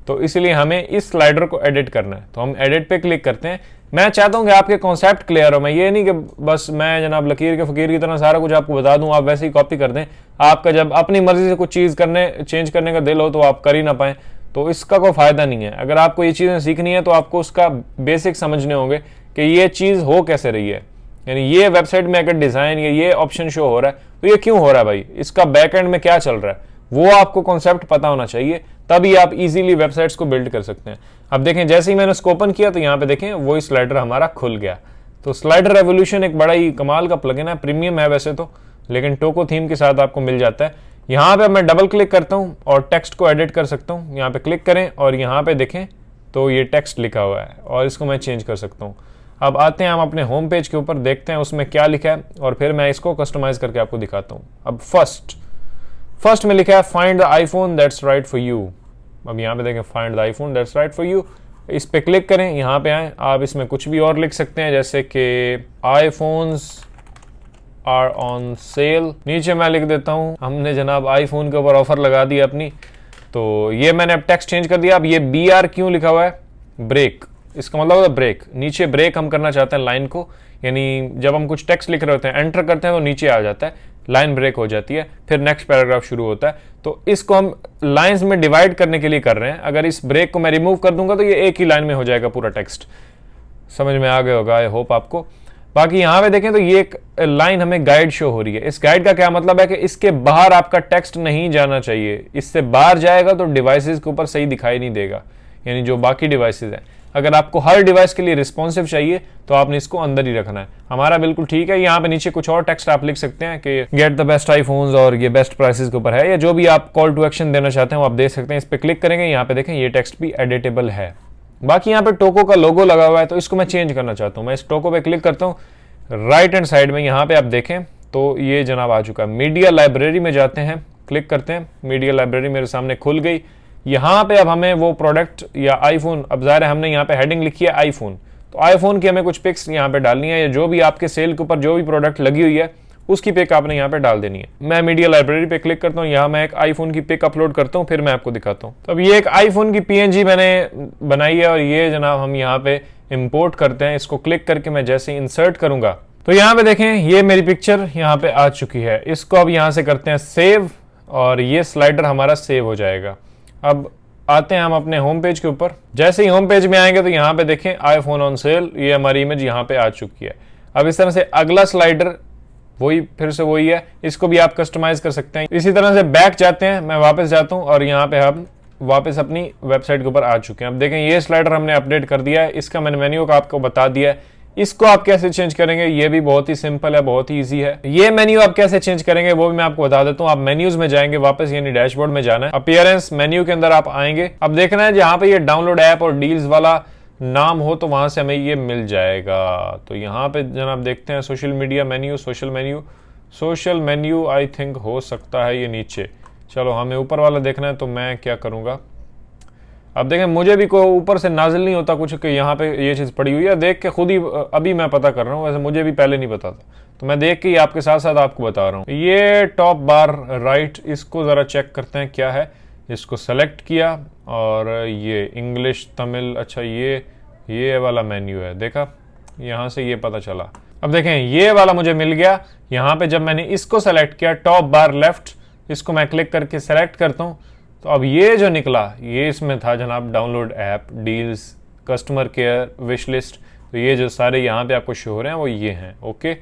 तो इसलिए हमें इस स्लाइडर को एडिट करना है। तो हम एडिट पे क्लिक करते हैं। मैं चाहता हूं कि आपके कॉन्सेप्ट क्लियर हो, मैं ये नहीं कि बस मैं जनाब लकीर के फकीर की तरह सारा कुछ आपको बता दूं, आप वैसे ही कॉपी कर दें। आपका जब अपनी मर्जी से कुछ चीज़ चेंज करने का दिल हो तो आप कर ही ना पाएं, तो इसका कोई फ़ायदा नहीं है। अगर आपको ये चीज़ें सीखनी है तो आपको उसका बेसिक समझने होंगे कि ये चीज़ हो कैसे रही है, यानी ये वेबसाइट में अगर डिज़ाइन या ये ऑप्शन शो हो रहा है तो ये क्यों हो रहा है भाई, इसका बैक एंड में क्या चल रहा है, वो आपको कॉन्सेप्ट पता होना चाहिए, तभी आप इजीली वेबसाइट्स को बिल्ड कर सकते हैं। अब देखें जैसे ही मैंने इसको ओपन किया तो यहाँ पे देखें वही स्लाइडर हमारा खुल गया। तो स्लाइडर रेवोल्यूशन एक बड़ा ही कमाल का प्लगइन है, प्रीमियम है वैसे तो, लेकिन टोको थीम के साथ आपको मिल जाता है। यहाँ पे मैं डबल क्लिक करता हूँ और टेक्स्ट को एडिट कर सकता हूँ। यहाँ पे क्लिक करें और यहाँ पे देखें तो ये टेक्स्ट लिखा हुआ है और इसको मैं चेंज कर सकता हूँ। अब आते हैं हम अपने होम पेज के ऊपर, देखते हैं उसमें क्या लिखा है और फिर मैं इसको कस्टमाइज करके आपको दिखाता हूँ। अब फर्स्ट में लिखा है find the iPhone that's right for you. अब यहाँ पे देखें find the iPhone that's right for you, इस पे क्लिक करें, यहाँ पे आए, आप इसमें कुछ भी और लिख सकते हैं, जैसे कि आईफोन्स आर ऑन सेल। नीचे मैं लिख देता हूँ हमने जनाब आईफोन के ऊपर ऑफर लगा दी अपनी, तो ये मैंने अब टेक्स्ट चेंज कर दिया। अब ये BR क्यों लिखा हुआ है, ब्रेक, इसका मतलब होता है ब्रेक, नीचे ब्रेक हम करना चाहते हैं लाइन को, यानी जब हम कुछ टेक्स्ट लिख रहे होते हैं एंटर करते हैं तो नीचे आ जाता है, लाइन ब्रेक हो जाती है, फिर नेक्स्ट पैराग्राफ शुरू होता है। तो इसको हम लाइंस में डिवाइड करने के लिए कर रहे हैं। अगर इस ब्रेक को मैं रिमूव कर दूंगा तो ये एक ही लाइन में हो जाएगा पूरा टेक्स्ट। समझ में आ गया होगा आई होप आपको। बाकी यहाँ पे देखें तो ये एक लाइन हमें गाइड शो हो रही है। इस गाइड का क्या मतलब है कि इसके बाहर आपका टेक्स्ट नहीं जाना चाहिए। इससे बाहर जाएगा तो डिवाइसेस के ऊपर सही दिखाई नहीं देगा, यानी जो बाकी डिवाइसेस हैं। अगर आपको हर डिवाइस के लिए रिस्पॉन्सिव चाहिए तो आपने इसको अंदर ही रखना है। हमारा बिल्कुल ठीक है। यहाँ पे नीचे कुछ और टेक्स्ट आप लिख सकते हैं कि गेट द बेस्ट आईफोन्स और ये बेस्ट प्राइसेस के ऊपर है, या जो भी आप कॉल टू एक्शन देना चाहते हैं वो आप दे सकते हैं। इस पर क्लिक करेंगे, यहाँ पे देखें ये टेक्स्ट भी एडिटेबल है। बाकी यहाँ पे टोको का लोगो लगा हुआ है, तो इसको मैं चेंज करना चाहता हूँ। मैं इस टोको पे क्लिक करता हूँ, राइट हैंड साइड में यहाँ पे आप देखें तो ये जनाब आ चुका है। मीडिया लाइब्रेरी में जाते हैं, क्लिक करते हैं, मीडिया लाइब्रेरी मेरे सामने खुल गई। यहाँ पे अब हमें वो प्रोडक्ट या आईफोन, अब ज़ाहिर है हमने यहाँ पे हेडिंग लिखी है आईफोन, तो आईफोन की हमें कुछ पिक्स यहाँ पे डालनी है, या जो भी आपके सेल के ऊपर जो भी प्रोडक्ट लगी हुई है उसकी पिक आपने यहाँ पे डाल देनी है। मैं मीडिया लाइब्रेरी पे क्लिक करता हूँ, यहाँ मैं एक आईफोन की पिक अपलोड करता हूँ, फिर मैं आपको दिखाता हूँ। तो अब ये एक आईफोन की PNG मैंने बनाई है और ये जनाब हम यहाँ पे इंपोर्ट करते हैं। इसको क्लिक करके मैं जैसे इंसर्ट करूंगा तो यहाँ पे देखें ये मेरी पिक्चर यहाँ पे आ चुकी है। इसको अब यहाँ से करते हैं सेव और ये स्लाइडर हमारा सेव हो जाएगा। अब आते हैं हम अपने होम पेज के ऊपर। जैसे ही होम पेज में आएंगे तो यहाँ पे देखें आईफोन ऑन सेल, ये हमारी इमेज यहाँ पे आ चुकी है। अब इस तरह से अगला स्लाइडर वही फिर से वही है, इसको भी आप कस्टमाइज कर सकते हैं। इसी तरह से बैक जाते हैं, मैं वापस जाता हूँ और यहाँ पे हम वापस अपनी वेबसाइट के ऊपर आ चुके हैं। अब देखें ये स्लाइडर हमने अपडेट कर दिया है, इसका मैंने मेन्यू का आपको बता दिया है। इसको आप कैसे चेंज करेंगे ये भी बहुत ही सिंपल है, बहुत ही इजी है। ये मेन्यू आप कैसे चेंज करेंगे वो भी मैं आपको बता देता हूँ। आप मेन्यूज में जाएंगे वापस, यानी डैशबोर्ड में जाना है, अपीयरेंस मेन्यू के अंदर आप आएंगे। अब देखना है जहाँ पे ये डाउनलोड ऐप और डील्स वाला नाम हो तो वहां से हमें ये मिल जाएगा। तो यहाँ पे जनाब देखते हैं social media menu, social menu I think हो सकता है ये नीचे। चलो हमें ऊपर वाला देखना है तो मैं क्या करूँगा, अब देखें मुझे भी कोई ऊपर से नाजिल नहीं होता कुछ कि यहाँ पे ये चीज़ पड़ी हुई है, देख के खुद ही अभी मैं पता कर रहा हूँ। वैसे मुझे भी पहले नहीं पता था, तो मैं देख के ही आपके साथ साथ आपको बता रहा हूँ। ये टॉप बार राइट, इसको ज़रा चेक करते हैं क्या है। इसको सेलेक्ट किया और ये इंग्लिश तमिल, अच्छा ये वाला मेन्यू है, देखा यहाँ से ये पता चला। अब देखें ये वाला मुझे मिल गया। यहाँ पे जब मैंने इसको सेलेक्ट किया टॉप बार लेफ्ट, इसको मैं क्लिक करके सेलेक्ट करता हूँ तो अब ये जो निकला ये इसमें था जनाब download app, deals, customer care, wish list. तो ये जो सारे यहाँ पे आपको शो हो रहे हैं वो ये हैं। ओके,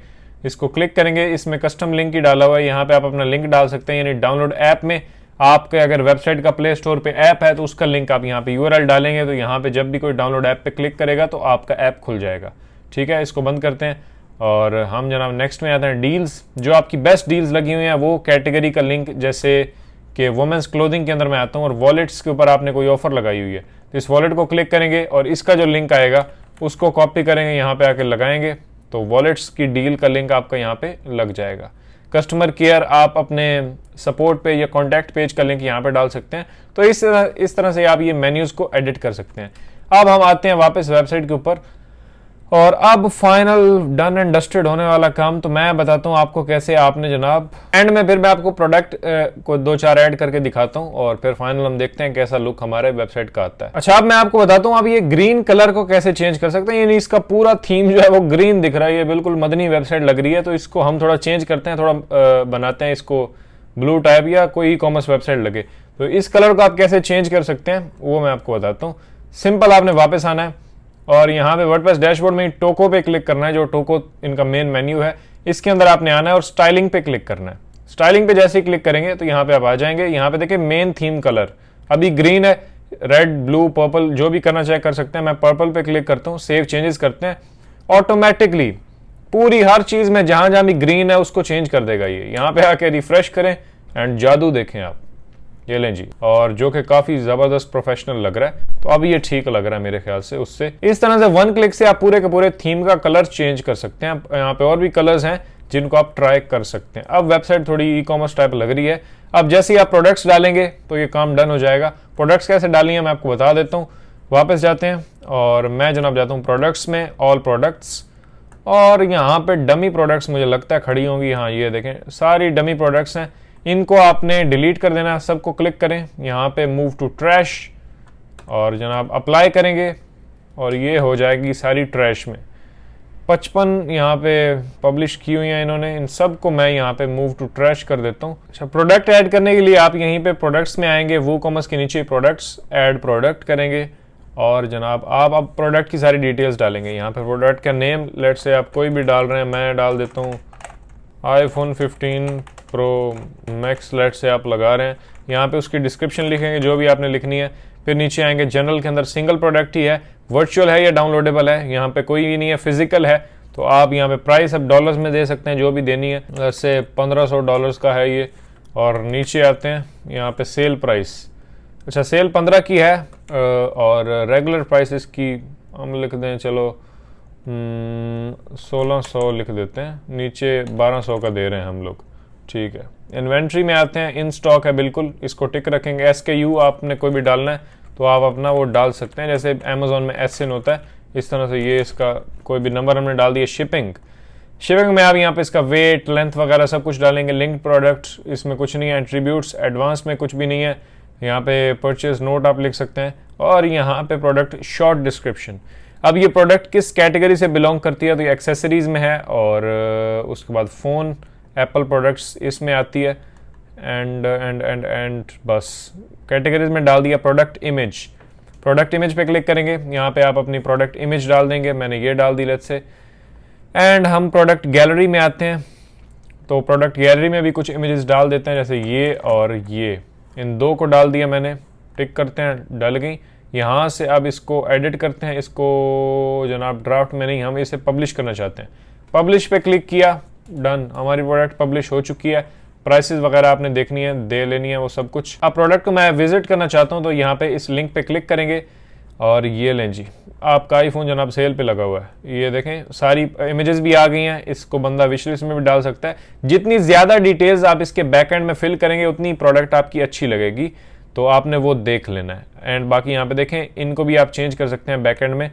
इसको क्लिक करेंगे, इसमें कस्टम लिंक ही डाला हुआ है, यहाँ पे आप अपना लिंक डाल सकते हैं। यानी डाउनलोड ऐप में आपके अगर वेबसाइट का प्ले स्टोर पे ऐप है तो उसका लिंक आप यहाँ पे URL डालेंगे, तो यहाँ पे जब भी कोई डाउनलोड ऐप पे क्लिक करेगा तो आपका ऐप खुल जाएगा। ठीक है, इसको बंद करते हैं और हम जनाब नेक्स्ट में आते हैं डील्स। जो आपकी बेस्ट डील्स लगी हुई हैं वो कैटेगरी का लिंक, जैसे कि वुमेंस क्लोथिंग के अंदर मैं आता हूँ और वॉलेट्स के ऊपर आपने कोई ऑफर लगाई हुई है तो इस वॉलेट को क्लिक करेंगे और इसका जो लिंक आएगा उसको कॉपी करेंगे, यहाँ पे आके लगाएंगे तो वॉलेट्स की डील का लिंक आपका यहाँ पे लग जाएगा। कस्टमर केयर आप अपने सपोर्ट पे या कॉन्टैक्ट पेज का लिंक यहाँ पे डाल सकते हैं। तो इस तरह से आप ये मेन्यूज़ को एडिट कर सकते हैं। अब हम आते हैं वापस वेबसाइट के ऊपर और अब फाइनल डन एंड डस्टेड होने वाला काम तो मैं बताता हूँ आपको कैसे आपने जनाब एंड में फिर मैं आपको प्रोडक्ट को 2-4 ऐड करके दिखाता हूँ और फिर फाइनल हम देखते हैं कैसा लुक हमारे वेबसाइट का आता है। अच्छा, अब मैं आपको बताता हूँ आप ये ग्रीन कलर को कैसे चेंज कर सकते हैं। यानी इसका पूरा थीम जो है वो ग्रीन दिख रहा है, ये बिल्कुल मदनी वेबसाइट लग रही है। तो इसको हम थोड़ा चेंज करते हैं, थोड़ा बनाते हैं इसको ब्लू टाइप या कोई ई-कॉमर्स वेबसाइट लगे। तो इस कलर को आप कैसे चेंज कर सकते हैं वो मैं आपको बताता हूँ। सिंपल, आपने वापस आना है और यहाँ पे वर्डप्रेस डैशबोर्ड में टोको पे क्लिक करना है, जो टोको इनका मेन मेन्यू है। इसके अंदर आपने आना है और स्टाइलिंग पे क्लिक करना है। स्टाइलिंग पे जैसे ही क्लिक करेंगे तो यहाँ पे आप आ जाएंगे। यहाँ पे देखिए मेन थीम कलर अभी ग्रीन है, रेड, ब्लू, पर्पल जो भी करना चाहे कर सकते हैं। मैं पर्पल पे क्लिक करता हूँ, सेव चेंजेस करते हैं, ऑटोमेटिकली पूरी हर चीज में जहां जहां भी ग्रीन है उसको चेंज कर देगा ये। यहाँ पे आके रिफ्रेश करें एंड जादू देखें आप, ये लें जी, और जो कि काफी जबरदस्त प्रोफेशनल लग रहा है। तो अब ये ठीक लग रहा है मेरे ख्याल से उससे। इस तरह से वन क्लिक से आप पूरे के पूरे थीम का कलर चेंज कर सकते हैं। यहाँ पे और भी कलर्स हैं जिनको आप ट्राई कर सकते हैं। अब वेबसाइट थोड़ी ई-कॉमर्स टाइप लग रही है। अब जैसे ही आप प्रोडक्ट्स डालेंगे तो ये काम डन हो जाएगा। प्रोडक्ट्स कैसे डालिए मैं आपको बता देता हूँ। वापस जाते हैं और मैं जनाब जाता हूँ प्रोडक्ट्स में, ऑल प्रोडक्ट्स, और यहाँ पे डमी प्रोडक्ट्स मुझे लगता है खड़ी होंगी। हाँ, ये देखें सारी डमी प्रोडक्ट्स हैं, इनको आपने डिलीट कर देना है। सबको क्लिक करें, यहाँ पे मूव टू ट्रैश और जनाब अप्लाई करेंगे और ये हो जाएगी सारी ट्रैश में। 55 यहाँ पे पब्लिश की हुई हैं इन्होंने, इन सब को मैं यहाँ पे मूव टू ट्रैश कर देता हूँ। अच्छा, प्रोडक्ट ऐड करने के लिए आप यहीं पे प्रोडक्ट्स में आएंगे, वो कॉमर्स के नीचे प्रोडक्ट्स, ऐड प्रोडक्ट करेंगे और जनाब आप अब प्रोडक्ट की सारी डिटेल्स डालेंगे। यहाँ पे प्रोडक्ट का नेम लेट से आप कोई भी डाल रहे हैं, मैं डाल देता हूँ iPhone 15 Pro Max लेट से आप लगा रहे हैं। यहाँ पे उसकी डिस्क्रिप्शन लिखेंगे जो भी आपने लिखनी है। फिर नीचे आएंगे, जनरल के अंदर सिंगल प्रोडक्ट ही है, वर्चुअल है या डाउनलोडेबल है, यहाँ पे कोई भी नहीं है, फिजिकल है। तो आप यहाँ पे प्राइस अब डॉलर्स में दे सकते हैं जो भी देनी है, जैसे $1500 का है ये। और नीचे आते हैं, यहाँ पे सेल प्राइस, अच्छा सेल 15 की है और रेगुलर प्राइस इसकी हम लिख दें, चलो 1600 लिख देते हैं, नीचे 1200 का दे रहे हैं हम लोग, ठीक है। इन्वेंट्री में आते हैं, इन स्टॉक है बिल्कुल, इसको टिक रखेंगे। SKU आपने कोई भी डालना है तो आप अपना वो डाल सकते हैं, जैसे अमेजोन में SN होता है इस तरह से, ये इसका कोई भी नंबर हमने डाल दिया। शिपिंग में आप यहाँ पे इसका वेट, लेंथ वगैरह सब कुछ डालेंगे। लिंक्ड प्रोडक्ट, इसमें कुछ नहीं है। एट्रीब्यूट्स, एडवांस में कुछ भी नहीं है। यहाँ पे परचेज नोट आप लिख सकते हैं, और यहाँ पे प्रोडक्ट शॉर्ट डिस्क्रिप्शन। अब ये प्रोडक्ट किस कैटेगरी से बिलोंग करती है, तो ये एक्सेसरीज में है, और उसके बाद फ़ोन, एप्पल प्रोडक्ट्स इसमें आती है, एंड बस कैटेगरीज में डाल दिया। प्रोडक्ट इमेज पे क्लिक करेंगे, यहाँ पे आप अपनी प्रोडक्ट इमेज डाल देंगे, मैंने ये डाल दी लेट्स से। एंड हम प्रोडक्ट गैलरी में आते हैं, तो प्रोडक्ट गैलरी में भी कुछ इमेजेस डाल देते हैं, जैसे ये और ये, इन दो को डाल दिया मैंने, टिक करते हैं, डल गई। यहाँ से अब इसको एडिट करते हैं, इसको जनाब ड्राफ्ट में नहीं, हम इसे पब्लिश करना चाहते हैं। पब्लिश पे क्लिक किया, डन, हमारी प्रोडक्ट पब्लिश हो चुकी है। प्राइसेस वगैरह आपने देखनी है, दे लेनी है वो सब कुछ। अब प्रोडक्ट को मैं विजिट करना चाहता हूँ, तो यहाँ पे इस लिंक पे क्लिक करेंगे, और ये लें जी, आपका आईफोन जनाब सेल पे लगा हुआ है। ये देखें सारी इमेजेस भी आ गई हैं, इसको बंदा विश लिस्ट में भी डाल सकता है। जितनी ज़्यादा डिटेल्स आप इसके बैकएंड में फिल करेंगे उतनी प्रोडक्ट आपकी अच्छी लगेगी, तो आपने वो देख लेना है। एंड बाकी यहाँ पे देखें, इनको भी आप चेंज कर सकते हैं बैकएंड में,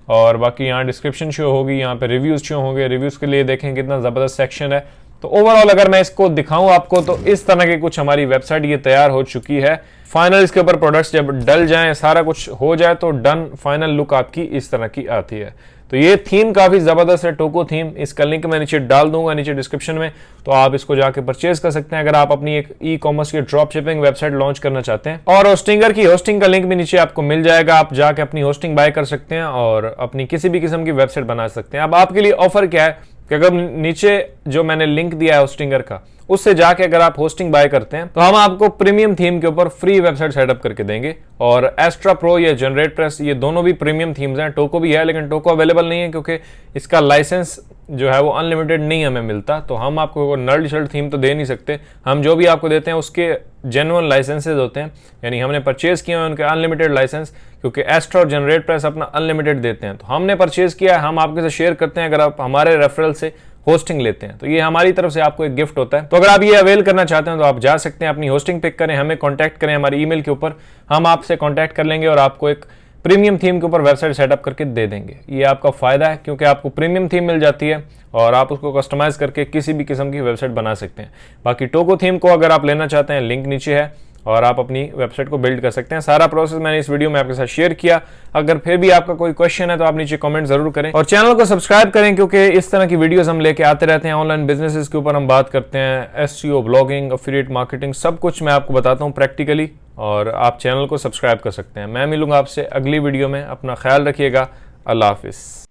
और बाकी यहाँ डिस्क्रिप्शन शो होगी, यहाँ पे रिव्यूज़ शो होंगे। रिव्यूज़ के लिए देखें कितना ज़बरदस्त सेक्शन है। तो ओवरऑल अगर मैं इसको दिखाऊं आपको, तो इस तरह की कुछ हमारी वेबसाइट ये तैयार हो चुकी है। फाइनल इसके ऊपर प्रोडक्ट्स जब डल जाएं, सारा कुछ हो जाए, तो डन फाइनल लुक आपकी इस तरह की आती है। तो ये थीम काफ़ी ज़बरदस्त है, टोको थीम। इसका लिंक मैं नीचे डाल दूंगा, नीचे डिस्क्रिप्शन में, तो आप इसको जाके परचेज कर सकते हैं अगर आप अपनी एक ई-कॉमर्स की ड्रॉप शिपिंग वेबसाइट लॉन्च करना चाहते हैं। और होस्टिंगर की होस्टिंग का लिंक भी नीचे आपको मिल जाएगा, आप जाके अपनी होस्टिंग बाय कर सकते हैं और अपनी किसी भी किस्म की वेबसाइट बना सकते हैं। अब आपके लिए ऑफर क्या है कि अगर नीचे जो मैंने लिंक दिया है होस्टिंगर का, उससे जाके अगर आप होस्टिंग बाय करते हैं, तो हम आपको प्रीमियम थीम के ऊपर फ्री वेबसाइट सेटअप करके देंगे। और एस्ट्रा प्रो या जनरेट प्रेस, ये दोनों भी प्रीमियम थीम्स हैं। टोको भी है, लेकिन टोको अवेलेबल नहीं है क्योंकि इसका लाइसेंस जो है वो अनलिमिटेड नहीं हमें मिलता, तो हम आपको नल शर्ट थीम तो दे नहीं सकते। हम जो भी आपको देते हैं उसके जेन्युइन लाइसेंसेज होते हैं, यानी हमने परचेज किए हैं उनके अनलिमिटेड लाइसेंस, क्योंकि एस्ट्रा और जनरेट प्रेस अपना अनलिमिटेड देते हैं। तो हमने परचेज किया है, हम आपके साथ शेयर करते हैं अगर आप हमारे रेफरल से होस्टिंग लेते हैं, तो ये हमारी तरफ से आपको एक गिफ्ट होता है। तो अगर आप ये अवेल करना चाहते हैं तो आप जा सकते हैं, अपनी होस्टिंग पिक करें, हमें कांटेक्ट करें हमारी ईमेल के ऊपर, हम आपसे कांटेक्ट कर लेंगे और आपको एक प्रीमियम थीम के ऊपर वेबसाइट सेटअप करके दे देंगे। ये आपका फायदा है क्योंकि आपको प्रीमियम थीम मिल जाती है और आप उसको कस्टमाइज करके किसी भी किस्म की वेबसाइट बना सकते हैं। बाकी टोको थीम को अगर आप लेना चाहते हैं, लिंक नीचे है और आप अपनी वेबसाइट को बिल्ड कर सकते हैं। सारा प्रोसेस मैंने इस वीडियो में आपके साथ शेयर किया। अगर फिर भी आपका कोई क्वेश्चन है तो आप नीचे कमेंट जरूर करें और चैनल को सब्सक्राइब करें, क्योंकि इस तरह की वीडियोस हम लेके आते रहते हैं। ऑनलाइन बिजनेसेस के ऊपर हम बात करते हैं, SEO, ब्लॉगिंग, एफिलिएट मार्केटिंग, सब कुछ मैं आपको बताता हूँ प्रैक्टिकली, और आप चैनल को सब्सक्राइब कर सकते हैं। मैं मिलूंगा आपसे अगली वीडियो में। अपना ख्याल रखिएगा। अल्लाह हाफिज़।